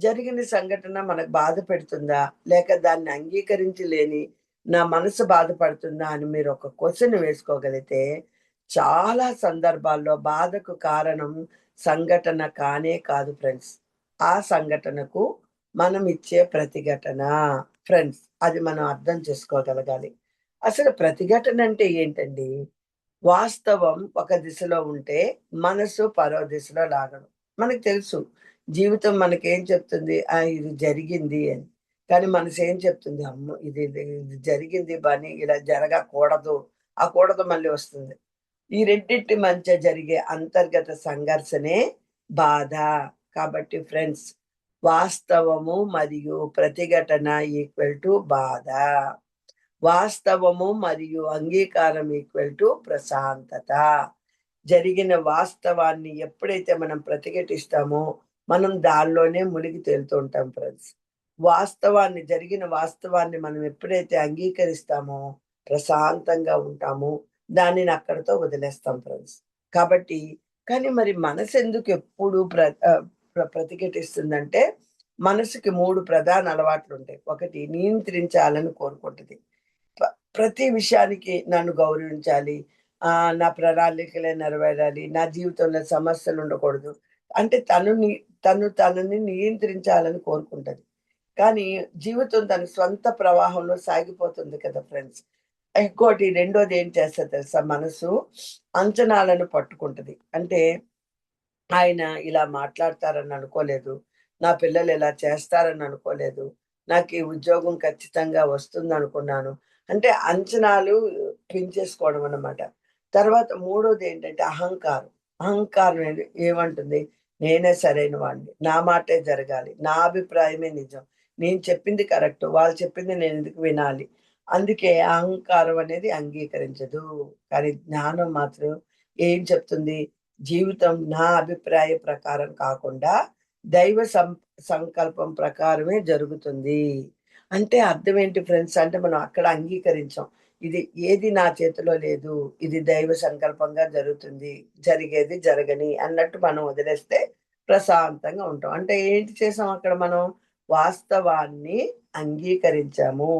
[SPEAKER 1] జరిగిన సంఘటన మనకు బాధ పెడుతుందా? లేక దాన్ని అంగీకరించలేని నా మనసు బాధపడుతుందా అని మీరు ఒక క్వెషన్ వేసుకోగలిగితే, చాలా సందర్భాల్లో బాధకు కారణం సంఘటన కానే కాదు ఫ్రెండ్స్. ఆ సంఘటనకు మనం ఇచ్చే ప్రతిఘటన. ఫ్రెండ్స్, అది మనం అర్థం చేసుకోగలగాలి. అసలు ప్రతిఘటన అంటే ఏంటండి? వాస్తవం ఒక దిశలో ఉంటే, మనసు పరో దిశలో లాగడం. మనకు తెలుసు. జీవితం మనకేం చెప్తుంది? ఇది జరిగింది అని. కానీ మనసేం చెప్తుంది? అమ్మో! ఇది జరిగింది పని ఇలా జరగకూడదు. ఆ కూడదు మళ్ళీ వస్తుంది. ఈ రెండిటి మధ్య జరిగే అంతర్గత సంఘర్షణే బాధ. కాబట్టి ఫ్రెండ్స్, వాస్తవము మరియు ప్రతిఘటన ఈక్వల్ టు బాధ. వాస్తవము మరియు అంగీకారం ఈక్వల్ టు ప్రశాంతత. జరిగిన వాస్తవాన్ని ఎప్పుడైతే మనం ప్రతిఘటిస్తామో, మనం దానిలోనే మునిగి తేలుతూ ఉంటాం ఫ్రెండ్స్. జరిగిన వాస్తవాన్ని మనం ఎప్పుడైతే అంగీకరిస్తామో ప్రశాంతంగా ఉంటాము. దానిని అక్కడితో వదిలేస్తాం ఫ్రెండ్స్. కాబట్టి కానీ మరి మనసెందుకు ఎప్పుడు ప్రతిఘటిస్తుందంటే, మనసుకి 3 ప్రధాన అలవాట్లుంటాయి. ఒకటి, నియంత్రించాలని కోరుకుంటది. ప్రతి విషయానికి నన్ను గౌరవించాలి. నా ప్రణాళికలే నెరవేరాలి. నా జీవితంలో సమస్యలు ఉండకూడదు. అంటే తనని నియంత్రించాలని కోరుకుంటది. కానీ జీవితం తన స్వంత ప్రవాహంలో సాగిపోతుంది కదా ఫ్రెండ్స్. ఇంకోటి రెండోది ఏం చేస్తది తెలుసా? మనసు అంచనాలను పట్టుకుంటది. అంటే ఆయన ఇలా మాట్లాడతారని అనుకోలేదు. నా పిల్లలు ఇలా చేస్తారని అనుకోలేదు. నాకు ఈ ఉద్యోగం ఖచ్చితంగా వస్తుందనుకున్నాను. అంటే అంచనాలు పెంచేసుకోవడం అన్నమాట. తర్వాత మూడోదేంటంటే అహంకారం. అహంకారం ఏమంటుంది? నేనే సరైన వాడిని. నా మాటే జరగాలి. నా అభిప్రాయమే నిజం. నేను చెప్పింది కరెక్ట్. వాళ్ళు చెప్పింది నేనెందుకు వినాలి? అందుకే అహంకారం అనేది అంగీకరించదు. కానీ జ్ఞానం మాత్రం ఏం చెప్తుంది? జీవితం నా అభిప్రాయ ప్రకారం కాకుండా దైవ సంకల్పం ప్రకారమే జరుగుతుంది. అంటే అర్థం ఏంటి ఫ్రెండ్స్? అంటే మనం అక్కడ అంగీకరించాం. ఇది ఏది నా చేతిలో లేదు. ఇది దైవ సంకల్పంగా జరుగుతుంది. జరిగేది జరగని అన్నట్టు మనం వదిలేస్తే ప్రశాంతంగా ఉంటాం. అంటే ఏంటి చేసాం అక్కడ మనం? వాస్తవాన్ని అంగీకరించాము.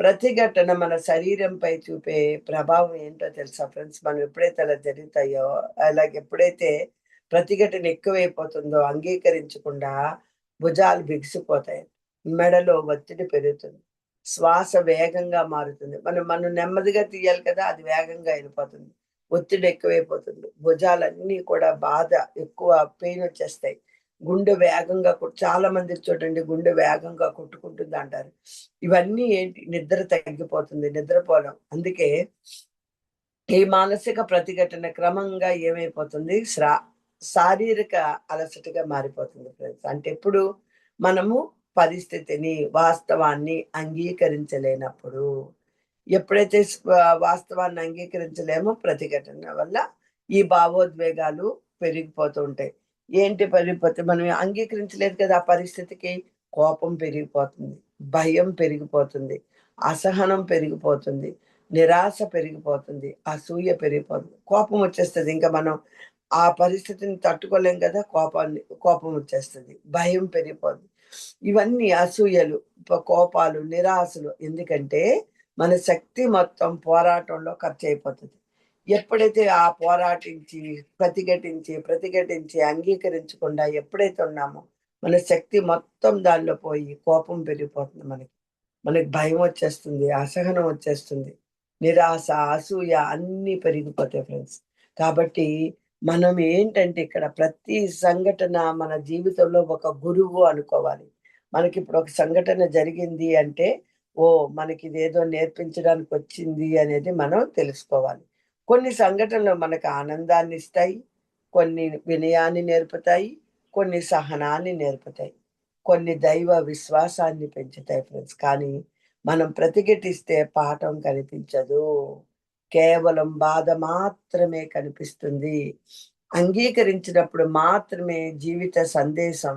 [SPEAKER 1] ప్రతిఘటన మన శరీరంపై చూపే ప్రభావం ఏంటో తెలుసా ఫ్రెండ్స్? మనం ఎప్పుడైతే అలా జరుగుతాయో, ఎప్పుడైతే ప్రతిఘటన ఎక్కువైపోతుందో అంగీకరించకుండా భుజాలు బిగిసిపోతాయి. మెడలో ఒత్తిడి పెరుగుతుంది. శ్వాస వేగంగా మారుతుంది. మనం నెమ్మదిగా తీయాలి కదా! అది వేగంగా వెళ్ళిపోతుంది. ఒత్తిడి ఎక్కువైపోతుంది. భుజాలన్నీ కూడా బాధ ఎక్కువ పెయిన్ వచ్చేస్తాయి. గుండె వేగంగా చాలా మందికి చూడండి గుండె వేగంగా కొట్టుకుంటుందంటారు. ఇవన్నీ ఏంటి? నిద్ర తగ్గిపోతుంది. నిద్రపోలేం. అందుకే ఈ మానసిక ప్రతిఘటన క్రమంగా ఏమైపోతుంది? శారీరక అలసటగా మారిపోతుంది ఫ్రెండ్స్. అంటే ఎప్పుడు మనము పరిస్థితిని, వాస్తవాన్ని అంగీకరించలేనప్పుడు. ఎప్పుడైతే వాస్తవాన్ని అంగీకరించలేమో ప్రతిఘటన వల్ల ఈ భావోద్వేగాలు పెరిగిపోతూ ఉంటాయి. ఏంటి పెరిగిపోతే మనం అంగీకరించలేదు కదా ఆ పరిస్థితికి. కోపం పెరిగిపోతుంది, భయం పెరిగిపోతుంది, అసహనం పెరిగిపోతుంది, నిరాశ పెరిగిపోతుంది, అసూయ పెరిగిపోతుంది. కోపం వచ్చేస్తది. ఇంకా మనం ఆ పరిస్థితిని తట్టుకోలేం కదా! కోపం వచ్చేస్తది. భయం పెరిగిపోద్ది. ఇవన్నీ అసూయలు, కోపాలు, నిరాశలు. ఎందుకంటే మన శక్తి మొత్తం పోరాటంలో ఖర్చయిపోతది. ఎప్పుడైతే ఆ పోరాటించి, ప్రతిఘటించి అంగీకరించకుండా ఎప్పుడైతే ఉన్నామో, మన శక్తి మొత్తం దానిలో పోయి కోపం పెరిగిపోతుంది మనకి. మనకి భయం వచ్చేస్తుంది, అసహనం వచ్చేస్తుంది, నిరాశ, అసూయ అన్నీ పెరిగిపోతాయి ఫ్రెండ్స్. కాబట్టి మనం ఏంటంటే ఇక్కడ ప్రతి సంఘటన మన జీవితంలో ఒక గురువు అనుకోవాలి. మనకిప్పుడు ఒక సంఘటన జరిగింది అంటే, ఓహ్! మనకిదేదో నేర్పించడానికి వచ్చింది అనేది మనం తెలుసుకోవాలి. కొన్ని సంఘటనలు మనకు ఆనందాన్నిస్తాయి, కొన్ని వినయాన్ని నేర్పుతాయి, కొన్ని సహనాన్ని నేర్పుతాయి, కొన్ని దైవ విశ్వాసాన్ని పెంచుతాయి ఫ్రెండ్స్. కానీ మనం ప్రతిఘటిస్తే పాఠం కనిపించదు. కేవలం బాధ మాత్రమే కనిపిస్తుంది. అంగీకరించినప్పుడు మాత్రమే జీవిత సందేశం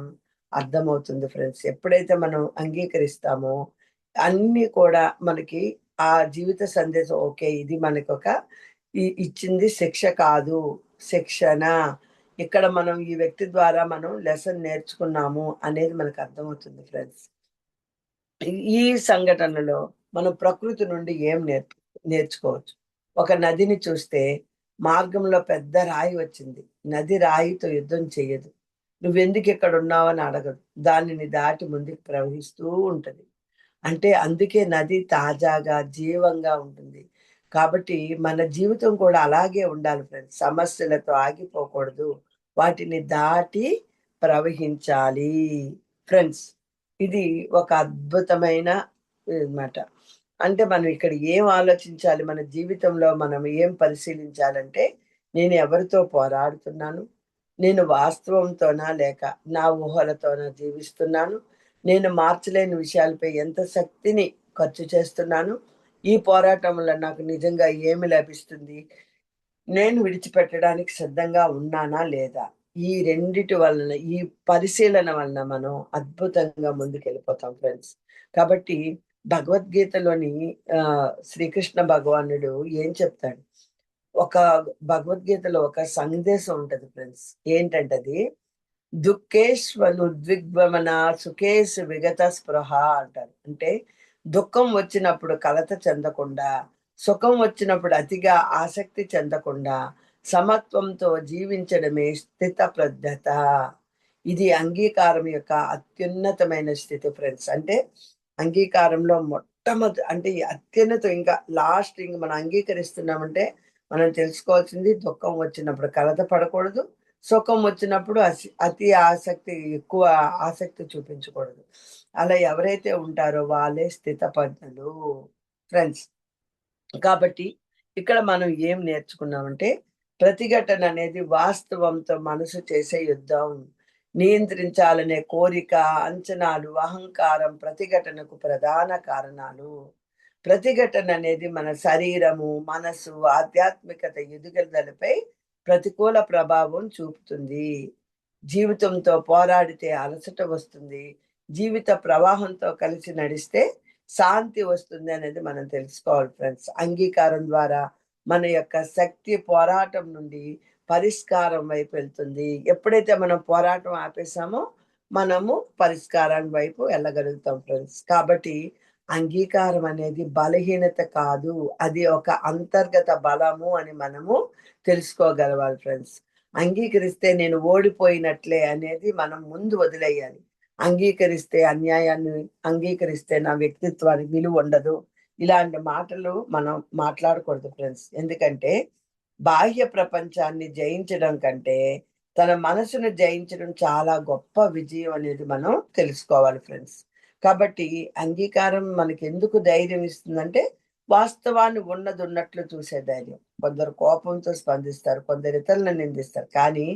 [SPEAKER 1] అర్థమవుతుంది ఫ్రెండ్స్. ఎప్పుడైతే మనం అంగీకరిస్తామో అన్నీ కూడా మనకి ఆ జీవిత సందేశం ఓకే. ఇది మనకొక ఇచ్చింది శిక్ష కాదు, శిక్షణ. ఇక్కడ మనం ఈ వ్యక్తి ద్వారా మనం లెసన్ నేర్చుకున్నాము అనేది మనకు అర్థమవుతుంది ఫ్రెండ్స్. ఈ సంఘటనలో మనం ప్రకృతి నుండి ఏం నేర్చుకోవచ్చు? ఒక నదిని చూస్తే మార్గంలో పెద్ద రాయి వచ్చింది. నది రాయితో యుద్ధం చెయ్యదు. నువ్వెందుకు ఇక్కడున్నావని అడగదు. దానిని దాటి ముందుకు ప్రవహిస్తూ ఉంటది. అంటే అందుకే నది తాజాగా, జీవంగా ఉంటుంది. కాబట్టి మన జీవితం కూడా అలాగే ఉండాలి ఫ్రెండ్స్. సమస్యలతో ఆగిపోకూడదు. వాటిని దాటి ప్రవహించాలి. ఫ్రెండ్స్, ఇది ఒక అద్భుతమైన మాట. అంటే మనం ఇక్కడ ఏం ఆలోచించాలి? మన జీవితంలో మనం ఏం పరిశీలించాలంటే, నేను ఎవరితో పోరాడుతున్నాను? నేను వాస్తవంతోనా? లేక నా ఊహలతోనా జీవిస్తున్నాను? నేను మార్చలేని విషయాలపై ఎంత శక్తిని ఖర్చు చేస్తున్నాను? ఈ పోరాటంలో నాకు నిజంగా ఏమి లభిస్తుంది? నేను విడిచిపెట్టడానికి సిద్ధంగా ఉన్నానా? లేదా? ఈ రెండిటి వలన, ఈ పరిశీలన వలన మనం అద్భుతంగా ముందుకెళ్ళిపోతాం ఫ్రెండ్స్. కాబట్టి భగవద్గీతలోని శ్రీకృష్ణ భగవానుడు ఏం చెప్తాడు? ఒక భగవద్గీతలో ఒక సందేశం ఉంటది ఫ్రెండ్స్. ఏంటంటే అది దుఃఖేష్వనుద్విగ్వమన సుఖేషు విగత స్పృహ అంటారు. అంటే దుఃఖం వచ్చినప్పుడు కలత చెందకుండా, సుఖం వచ్చినప్పుడు అతిగా ఆసక్తి చెందకుండా, సమత్వంతో జీవించడమే స్థితప్రజ్ఞత. ఇది అంగీకారం యొక్క అత్యున్నతమైన స్థితి ఫ్రెండ్స్. అంటే అంగీకారంలో అంటే ఈ అత్యున్నతం ఇంకా లాస్ట్ ఇంక మనం అంగీకరిస్తున్నామంటే మనం తెలుసుకోవాల్సింది దుఃఖం వచ్చినప్పుడు కలత పడకూడదు. సుఖం వచ్చినప్పుడు అతి ఆసక్తి ఎక్కువ ఆసక్తి చూపించకూడదు. అలా ఎవరైతే ఉంటారో వాళ్ళే స్థితప్రజ్ఞులు ఫ్రెండ్స్. కాబట్టి ఇక్కడ మనం ఏం నేర్చుకున్నామంటే ప్రతిఘటన అనేది వాస్తవంతో మనసు చేసే యుద్ధం. నియంత్రించాలనే కోరిక, అంచనాలు, అహంకారం ప్రతిఘటనకు ప్రధాన కారణాలు. ప్రతిఘటన అనేది మన శరీరము, మనసు, ఆధ్యాత్మికత ఎదుగుదలపై ప్రతికూల ప్రభావం చూపుతుంది. జీవితంతో పోరాడితే అలసట వస్తుంది. జీవిత ప్రవాహంతో కలిసి నడిస్తే శాంతి వస్తుంది అనేది మనం తెలుసుకోవాలి ఫ్రెండ్స్. అంగీకారం ద్వారా మన యొక్క శక్తి పోరాటం నుండి పరిష్కారం వైపు వెళ్తుంది. ఎప్పుడైతే మనం పోరాటం ఆపేసామో మనము పరిష్కారం వైపు వెళ్ళగలుగుతాం ఫ్రెండ్స్. కాబట్టి అంగీకారం అనేది బలహీనత కాదు, అది ఒక అంతర్గత బలము అని మనము తెలుసుకోగలవాలి ఫ్రెండ్స్. అంగీకరిస్తే నేను ఓడిపోయినట్లే అనేది మనం ముందు వదిలేయాలి. అంగీకరిస్తే అన్యాయాన్ని, అంగీకరిస్తే నా వ్యక్తిత్వానికి విలువ ఉండదు, ఇలాంటి మాటలు మనం మాట్లాడకూడదు ఫ్రెండ్స్. ఎందుకంటే బాహ్య ప్రపంచాన్ని జయించడం కంటే తన మనసును జయించడం చాలా గొప్ప విజయం అనేది మనం తెలుసుకోవాలి ఫ్రెండ్స్. కాబట్టి అంగీకారం మనకి ఎందుకు ధైర్యం ఇస్తుందంటే వాస్తవాన్ని ఉన్నది ఉన్నట్లు చూసే ధైర్యం. కొందరు కోపంతో స్పందిస్తారు, కొందరు ఇతరులను నిందిస్తారు. కానీ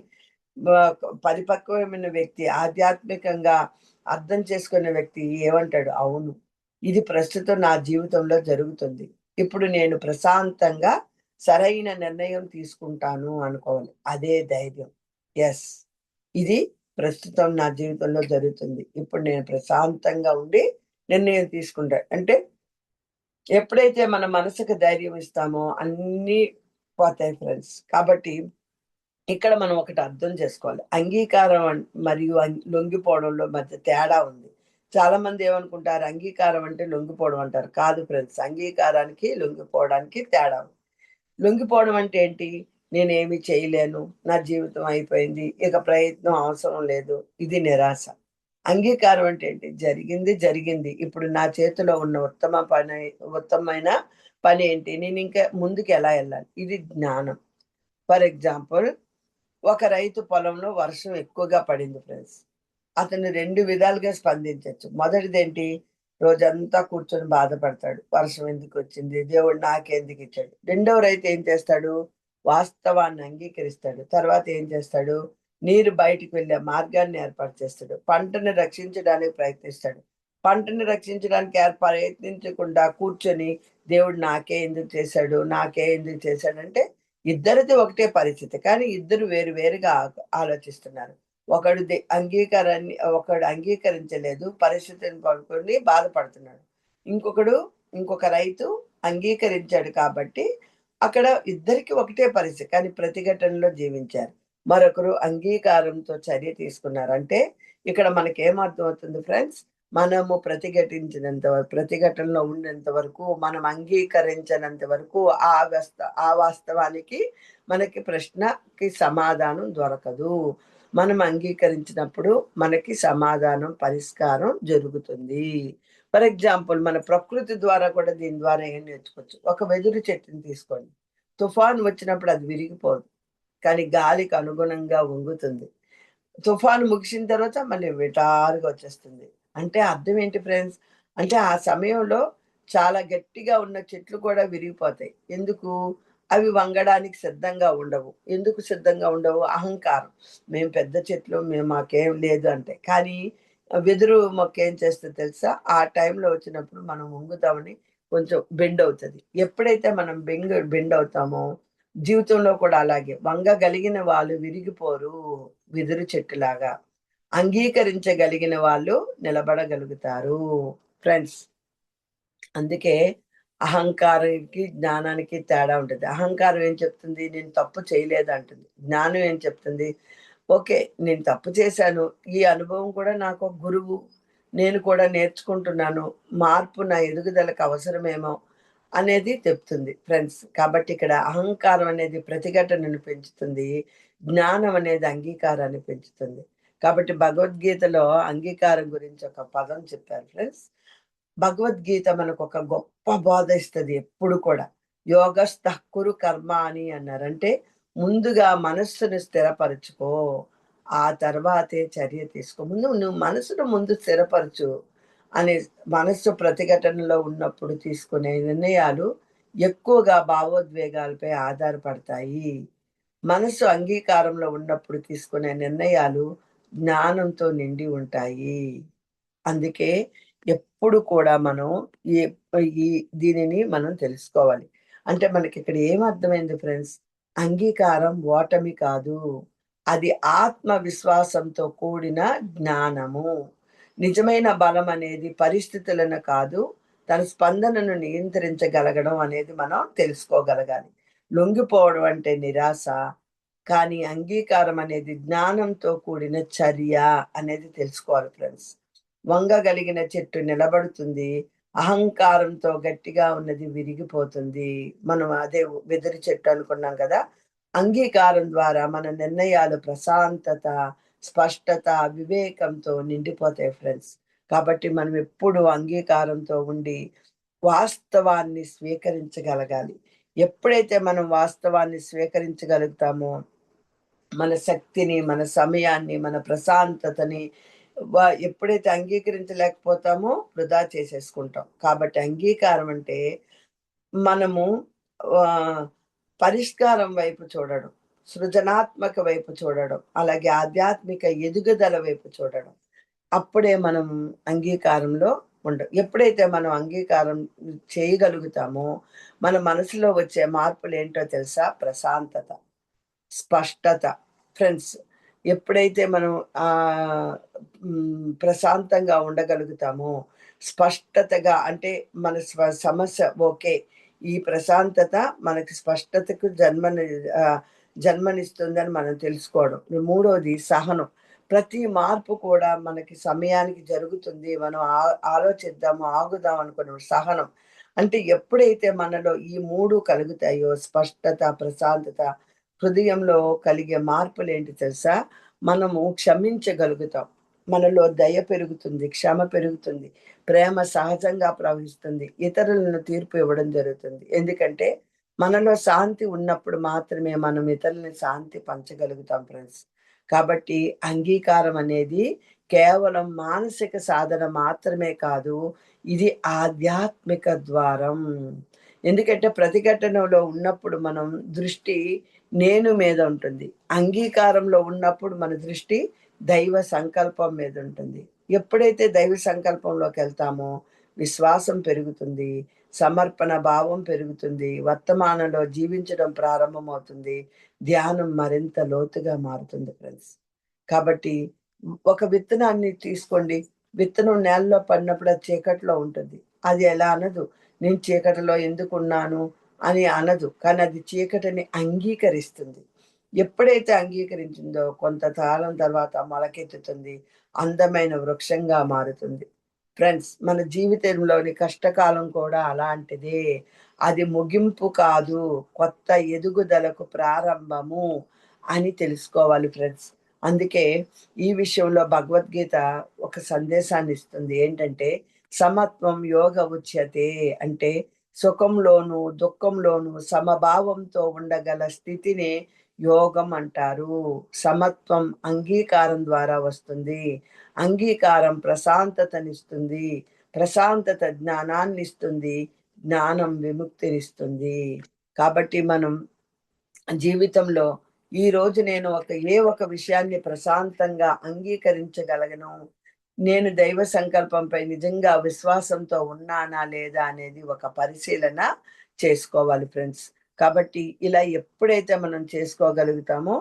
[SPEAKER 1] పరిపక్వమైన వ్యక్తి, ఆధ్యాత్మికంగా అర్థం చేసుకునే వ్యక్తి ఏమంటాడు? అవును, ఇది ప్రస్తుతం నా జీవితంలో జరుగుతుంది, ఇప్పుడు నేను ప్రశాంతంగా సరైన నిర్ణయం తీసుకుంటాను అనుకోవాలి. అదే ధైర్యం. ఎస్, ఇది ప్రస్తుతం నా జీవితంలో జరుగుతుంది, ఇప్పుడు నేను ప్రశాంతంగా ఉండి నిర్ణయం తీసుకుంటా అంటే ఎప్పుడైతే మన మనసుకు ధైర్యం ఇస్తామో అన్నీ పోతాయి ఫ్రెండ్స్. కాబట్టి ఇక్కడ మనం ఒకటి అర్థం చేసుకోవాలి. అంగీకారం మరియు లొంగిపోవడంలో మధ్య తేడా ఉంది. చాలా మంది ఏమనుకుంటారు, అంగీకారం అంటే లొంగిపోవడం అంటారు. కాదు ఫ్రెండ్స్, అంగీకారానికి లొంగిపోవడానికి తేడా ఉంది. లొంగిపోవడం అంటే ఏంటి? నేనేమి చేయలేను, నా జీవితం అయిపోయింది, ఇక ప్రయత్నం అవసరం లేదు, ఇది నిరాశ. అంగీకారం అంటే ఏంటి? జరిగింది జరిగింది, ఇప్పుడు నా చేతిలో ఉన్న ఉత్తమమైన పని ఏంటి, నేను ఇంకా ముందుకు ఎలా వెళ్ళాలి, ఇది జ్ఞానం. ఫర్ ఎగ్జాంపుల్, ఒక రైతు పొలంలో వర్షం ఎక్కువగా పడింది ఫ్రెండ్స్. అతను 2 విధాలుగా స్పందించొచ్చు. మొదటిదేంటి? రోజంతా కూర్చొని బాధపడతాడు, వర్షం ఎందుకొచ్చింది, దేవుడు నాకెందుకు ఇచ్చాడు. రెండవ రైతు ఏం చేస్తాడు? వాస్తవాన్ని అంగీకరిస్తాడు. తర్వాత ఏం చేస్తాడు? నీరు బయటికి వెళ్ళే మార్గాన్ని ఏర్పాటు చేస్తాడు. పంటని రక్షించడానికి ప్రయత్నిస్తాడు. పంటని రక్షించడానికి ప్రయత్నించకుండా కూర్చొని దేవుడు నాకే ఎందుకు చేశాడు, నాకే ఎందుకు చేశాడంటే ఇద్దరిది ఒకటే పరిస్థితి, కానీ ఇద్దరు వేరు వేరుగా ఆలోచిస్తున్నారు. ఒకడు అంగీకరించలేదు, పరిస్థితిని పడుకొని బాధపడుతున్నాడు. ఇంకొక రైతు అంగీకరించాడు కాబట్టి అక్కడ ఇద్దరికి ఒకటే పరిస్థితి, కానీ ప్రతిఘటనలో జీవించారు. మరొకరు అంగీకారంతో చర్య తీసుకున్నారు. అంటే ఇక్కడ మనకేమర్థం అవుతుంది ఫ్రెండ్స్? మనము ప్రతిఘటనలో ఉన్నంత వరకు, మనం అంగీకరించినంత వరకు ఆ వాస్తవానికి మనకి ప్రశ్నకి సమాధానం దొరకదు. మనం అంగీకరించినప్పుడు మనకి సమాధానం, పరిష్కారం జరుగుతుంది. ఫర్ ఎగ్జాంపుల్, మన ప్రకృతి ద్వారా కూడా దీని ద్వారా ఏం నేర్చుకోవచ్చు. ఒక వెదురు చెట్టుని తీసుకోండి. తుఫాను వచ్చినప్పుడు అది విరిగిపోదు, కానీ గాలికి అనుగుణంగా వంగుతుంది. తుఫాను ముగిసిన తర్వాత మళ్ళీ విటారుగా వచ్చేస్తుంది. అంటే అర్థం ఏంటి ఫ్రెండ్స్? అంటే ఆ సమయంలో చాలా గట్టిగా ఉన్న చెట్లు కూడా విరిగిపోతాయి. ఎందుకు? అవి వంగడానికి సిద్ధంగా ఉండవు. ఎందుకు సిద్ధంగా ఉండవు? అహంకారం. మేము పెద్ద చెట్లు, మాకేం లేదు అంటే. కానీ వెదురు మొక్క ఏం చేస్తదో తెలుసా? ఆ టైంలో వచ్చినప్పుడు మనం వంగుతామని కొంచెం బెండ్ అవుతది. ఎప్పుడైతే మనం బెండ్ అవుతామో జీవితంలో కూడా అలాగే వంగగలిగిన వాళ్ళు విరిగిపోరు. వెదురు చెట్టులాగా అంగీకరించగలిగిన వాళ్ళు నిలబడగలుగుతారు ఫ్రెండ్స్. అందుకే అహంకారానికి జ్ఞానానికి తేడా ఉంటుంది. అహంకారం ఏం చెప్తుంది? నేను తప్పు చేయలేదు అంటుంది. జ్ఞానం ఏం చెప్తుంది? ఓకే, నేను తప్పు చేశాను, ఈ అనుభవం కూడా నాకు ఒక గురువు, నేను కూడా నేర్చుకుంటున్నాను, మార్పు నా ఎదుగుదలకు అవసరమేమో అనేది చెప్తుంది ఫ్రెండ్స్. కాబట్టి ఇక్కడ అహంకారం అనేది ప్రతిఘటనను పెంచుతుంది, జ్ఞానం అనేది అంగీకారాన్ని పెంచుతుంది. కాబట్టి భగవద్గీతలో అంగీకారం గురించి ఒక పదం చెప్పారు ఫ్రెండ్స్. భగవద్గీత మనకు ఒక గొప్ప బోధ ఇస్తుంది ఎప్పుడు కూడా. యోగస్థ కురు కర్మ అని అన్నారు. అంటే ముందుగా మనస్సును స్థిరపరచుకో, ఆ తర్వాతే చర్య తీసుకో. నువ్వు మనసును ముందు స్థిరపరచు అని. మనస్సు ప్రతిఘటనలో ఉన్నప్పుడు తీసుకునే నిర్ణయాలు ఎక్కువగా భావోద్వేగాలపై ఆధారపడతాయి. మనసు అంగీకారంలో ఉన్నప్పుడు తీసుకునే నిర్ణయాలు జ్ఞానంతో నిండి ఉంటాయి. అందుకే ఎప్పుడు కూడా మనం ఈ ఈ దీనిని మనం తెలుసుకోవాలి. అంటే మనకి ఇక్కడ ఏం అర్థమైంది ఫ్రెండ్స్? అంగీకారం ఓటమి కాదు, అది ఆత్మవిశ్వాసంతో కూడిన జ్ఞానము. నిజమైన బలం అనేది పరిస్థితులను కాదు, తన స్పందనను నియంత్రించగలగడం అనేది మనం తెలుసుకోగలగాలి. లొంగిపోవడం అంటే నిరాశ, కానీ అంగీకారం అనేది జ్ఞానంతో కూడిన చర్య అనేది తెలుసుకోవాలి ఫ్రెండ్స్. వంగగలిగిన చెట్టు నిలబడుతుంది, అహంకారంతో గట్టిగా ఉన్నది విరిగిపోతుంది. మనం అదే వెదురు చెట్టు అనుకున్నాం కదా. అంగీకారం ద్వారా మన నిర్ణయాలు ప్రశాంతత, స్పష్టత, వివేకంతో నిండిపోతాయి ఫ్రెండ్స్. కాబట్టి మనం ఎప్పుడు అంగీకారంతో ఉండి వాస్తవాన్ని స్వీకరించగలగాలి. ఎప్పుడైతే మనం వాస్తవాన్ని స్వీకరించగలుగుతామో, మన శక్తిని, మన సమయాన్ని, మన ప్రశాంతతని ఎప్పుడైతే అంగీకరించలేకపోతామో వృధా చేసేసుకుంటాం. కాబట్టి అంగీకారం అంటే మనము పరిష్కారం వైపు చూడడం, సృజనాత్మక వైపు చూడడం, అలాగే ఆధ్యాత్మిక ఎదుగుదల వైపు చూడడం. అప్పుడే మనం అంగీకారంలో ఎప్పుడైతే మనం అంగీకారం చేయగలుగుతామో, మన మనసులో వచ్చే మార్పులేంటో తెలుసా? ప్రశాంతత, స్పష్టత. ఫ్రెండ్స్, ఎప్పుడైతే మనం ప్రశాంతంగా ఉండగలుగుతామో, స్పష్టతగా అంటే మన సమస్య ఓకే. ఈ ప్రశాంతత మనకి స్పష్టతకు జన్మనిస్తుందని మనం తెలుసుకోవడం. మూడోది సహనం. ప్రతి మార్పు కూడా మనకి సమయానికి జరుగుతుంది. మనం ఆలోచిద్దాము, ఆగుదాం అనుకున్న సహనం. అంటే ఎప్పుడైతే మనలో ఈ 3 కలుగుతాయో, స్పష్టత, ప్రశాంతత, హృదయంలో కలిగే మార్పులేంటి తెలుసా? మనము క్షమించగలుగుతాం. మనలో దయ పెరుగుతుంది, క్షమ పెరుగుతుంది, ప్రేమ సహజంగా ప్రవహిస్తుంది, ఇతరులను తీర్పు ఇవ్వడం జరుగుతుంది. ఎందుకంటే మనలో శాంతి ఉన్నప్పుడు మాత్రమే మనం ఇతరులని శాంతి పంచగలుగుతాం ఫ్రెండ్స్. కాబట్టి అంగీకారం అనేది కేవలం మానసిక సాధన మాత్రమే కాదు, ఇది ఆధ్యాత్మిక ద్వారం. ఎందుకంటే ప్రతిఘటనలో ఉన్నప్పుడు మనం దృష్టి నేను మీద ఉంటుంది. అంగీకారంలో ఉన్నప్పుడు మన దృష్టి దైవ సంకల్పం మీద ఉంటుంది. ఎప్పుడైతే దైవ సంకల్పంలోకి వెళ్తామో విశ్వాసం పెరుగుతుంది, సమర్పణ భావం పెరుగుతుంది, వర్తమానంలో జీవించడం ప్రారంభమవుతుంది, ధ్యానం మరింత లోతుగా మారుతుంది ఫ్రెండ్స్. కాబట్టి ఒక విత్తనాన్ని తీసుకోండి. విత్తనం నేలలో పడినప్పుడు అది చీకట్లో ఉంటుంది. అది ఎలా అనదు, నేను చీకటిలో ఎందుకున్నాను అని అనదు. కానీ అది చీకటిని అంగీకరిస్తుంది. ఎప్పుడైతే అంగీకరించిందో కొంతకాలం తర్వాత మొలకెత్తుతుంది, అందమైన వృక్షంగా మారుతుంది. ఫ్రెండ్స్, మన జీవితంలోని కష్టకాలం కూడా అలాంటిదే. అది ముగింపు కాదు, కొత్త ఎదుగుదలకు ప్రారంభము అని తెలుసుకోవాలి ఫ్రెండ్స్. అందుకే ఈ విషయంలో భగవద్గీత ఒక సందేశాన్ని ఇస్తుంది. ఏంటంటే సమత్వం యోగ ఉచ్యతే. అంటే సుఖంలోను, దుఃఖంలోను సమభావంతో ఉండగల స్థితిని యోగం అంటారు. సమత్వం అంగీకారం ద్వారా వస్తుంది. అంగీకారం ప్రశాంతతనిస్తుంది. ప్రశాంతత జ్ఞానాన్నిస్తుంది. జ్ఞానం విముక్తినిస్తుంది. కాబట్టి మనం జీవితంలో ఈరోజు నేను ఒక విషయాన్ని ప్రశాంతంగా అంగీకరించగలను, నేను దైవ సంకల్పంపై నిజంగా విశ్వాసంతో ఉన్నానా లేదా అనేది ఒక పరిశీలన చేసుకోవాలి ఫ్రెండ్స్. కాబట్టి ఇలా ఎప్పుడైతే మనం చేసుకోగలుగుతామో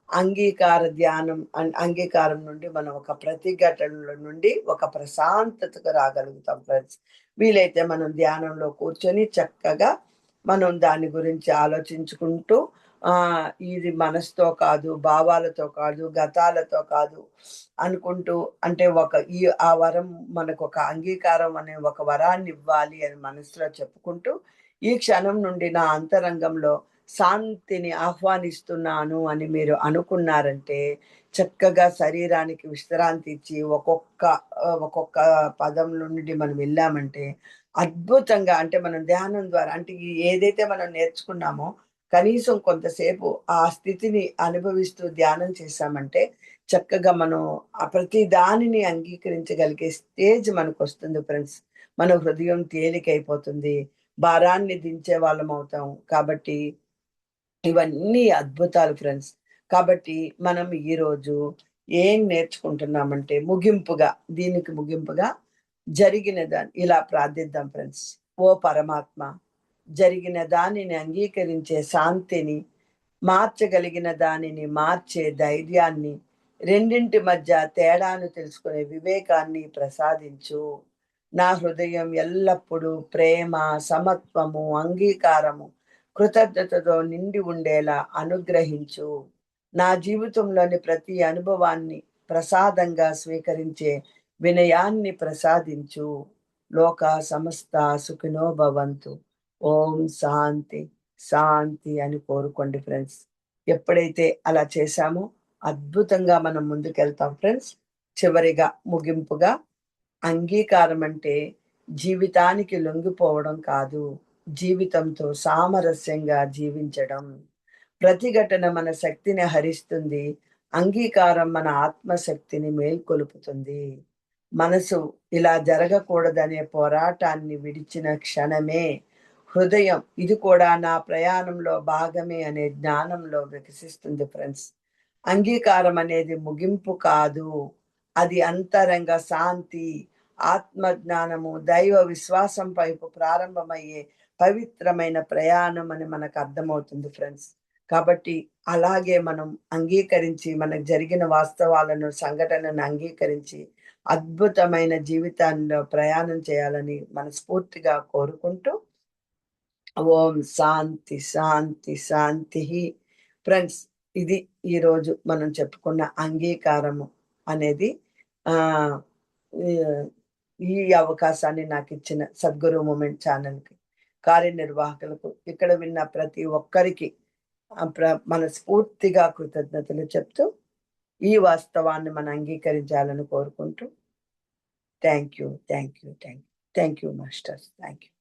[SPEAKER 1] అంగీకార ధ్యానం అంగీకారం నుండి మనం ఒక ప్రతిఘటనల నుండి ఒక ప్రశాంతతకు రాగలుగుతాం ఫ్రెండ్స్. వీలైతే మనం ధ్యానంలో కూర్చొని చక్కగా మనం దాని గురించి ఆలోచించుకుంటూ ఇది మనసుతో కాదు, భావాలతో కాదు, గతాలతో కాదు అనుకుంటూ, అంటే ఆ వరం మనకు ఒక అంగీకారం అనే ఒక వరాన్ని ఇవ్వాలి అని మనసులో చెప్పుకుంటూ, ఈ క్షణం నుండి నా అంతరంగంలో శాంతిని ఆహ్వానిస్తున్నాను అని మీరు అనుకున్నారంటే, చక్కగా శరీరానికి విశ్రాంతి ఇచ్చి ఒక్కొక్క పదం నుండి మనం వెళ్ళామంటే అద్భుతంగా, అంటే మనం ధ్యానం ద్వారా అంటే ఏదైతే మనం నేర్చుకున్నామో కనీసం కొంతసేపు ఆ స్థితిని అనుభవిస్తూ ధ్యానం చేశామంటే చక్కగా మనం ఆ ప్రతి దానిని అంగీకరించగలిగే స్టేజ్ మనకొస్తుంది ఫ్రెండ్స్. మన హృదయం తేలికైపోతుంది, భారాన్ని దించే వాళ్ళం అవుతాం. కాబట్టి ఇవన్నీ అద్భుతాలు ఫ్రెండ్స్. కాబట్టి మనం ఈరోజు ఏం నేర్చుకుంటున్నామంటే దీనికి ముగింపుగా జరిగిన దాన్ని ఇలా ప్రార్థిద్దాం ఫ్రెండ్స్. ఓ పరమాత్మ, జరిగిన దానిని అంగీకరించే శాంతిని మార్చగలిగిన దానిని మార్చే ధైర్యాన్ని, రెండింటి మధ్య తేడాను తెలుసుకునే వివేకాన్ని ప్రసాదించు. నా హృదయం ఎల్లప్పుడూ ప్రేమ, సమత్వము, అంగీకారము, కృతజ్ఞతతో నిండి ఉండేలా అనుగ్రహించు. నా జీవితంలోని ప్రతి అనుభవాన్ని ప్రసాదంగా స్వీకరించే వినయాన్ని ప్రసాదించు. లోక సమస్త సుఖినో భవంతు. ఓం శాంతి శాంతి అని కోరుకోండి ఫ్రెండ్స్. ఎప్పుడైతే అలా చేశామో అద్భుతంగా మనం ముందుకెళ్తాం ఫ్రెండ్స్. చివరిగా ముగింపుగా, అంగీకారం అంటే జీవితానికి లొంగిపోవడం కాదు, జీవితంతో సామరస్యంగా జీవించడం. ప్రతిఘటన మన శక్తిని హరిస్తుంది, అంగీకారం మన ఆత్మశక్తిని మేల్కొలుపుతుంది. మనసు ఇలా జరగకూడదనే పోరాటాన్ని విడిచిన క్షణమే హృదయం ఇది కూడా నా ప్రయాణంలో భాగమే అనే జ్ఞానంలో వికసిస్తుంది ఫ్రెండ్స్. అంగీకారం అనేది ముగింపు కాదు, అది అంతరంగ శాంతి, ఆత్మజ్ఞానము, దైవ విశ్వాసం వైపు ప్రారంభమయ్యే పవిత్రమైన ప్రయాణం అని మనకు అర్థమవుతుంది ఫ్రెండ్స్. కాబట్టి అలాగే మనం అంగీకరించి, మనకు జరిగిన వాస్తవాలను, సంఘటనను అంగీకరించి అద్భుతమైన జీవితాల్లో ప్రయాణం చేయాలని మనస్ఫూర్తిగా కోరుకుంటూ, ఓం శాంతి శాంతి శాంతి. ఫ్రెండ్స్, ఇది ఈరోజు మనం చెప్పుకున్న అంగీకారము అనేది. ఆ ఈ అవకాశాన్ని నాకు ఇచ్చిన సద్గురు మూమెంట్ ఛానల్కి, కార్యనిర్వాహకులకు, ఇక్కడ విన్న ప్రతి ఒక్కరికి మనస్ఫూర్తిగా కృతజ్ఞతలు చెప్తూ ఈ వాస్తవాన్ని మనం అంగీకరించాలని కోరుకుంటూ, thank you thank you thank you thank you masters, thank you.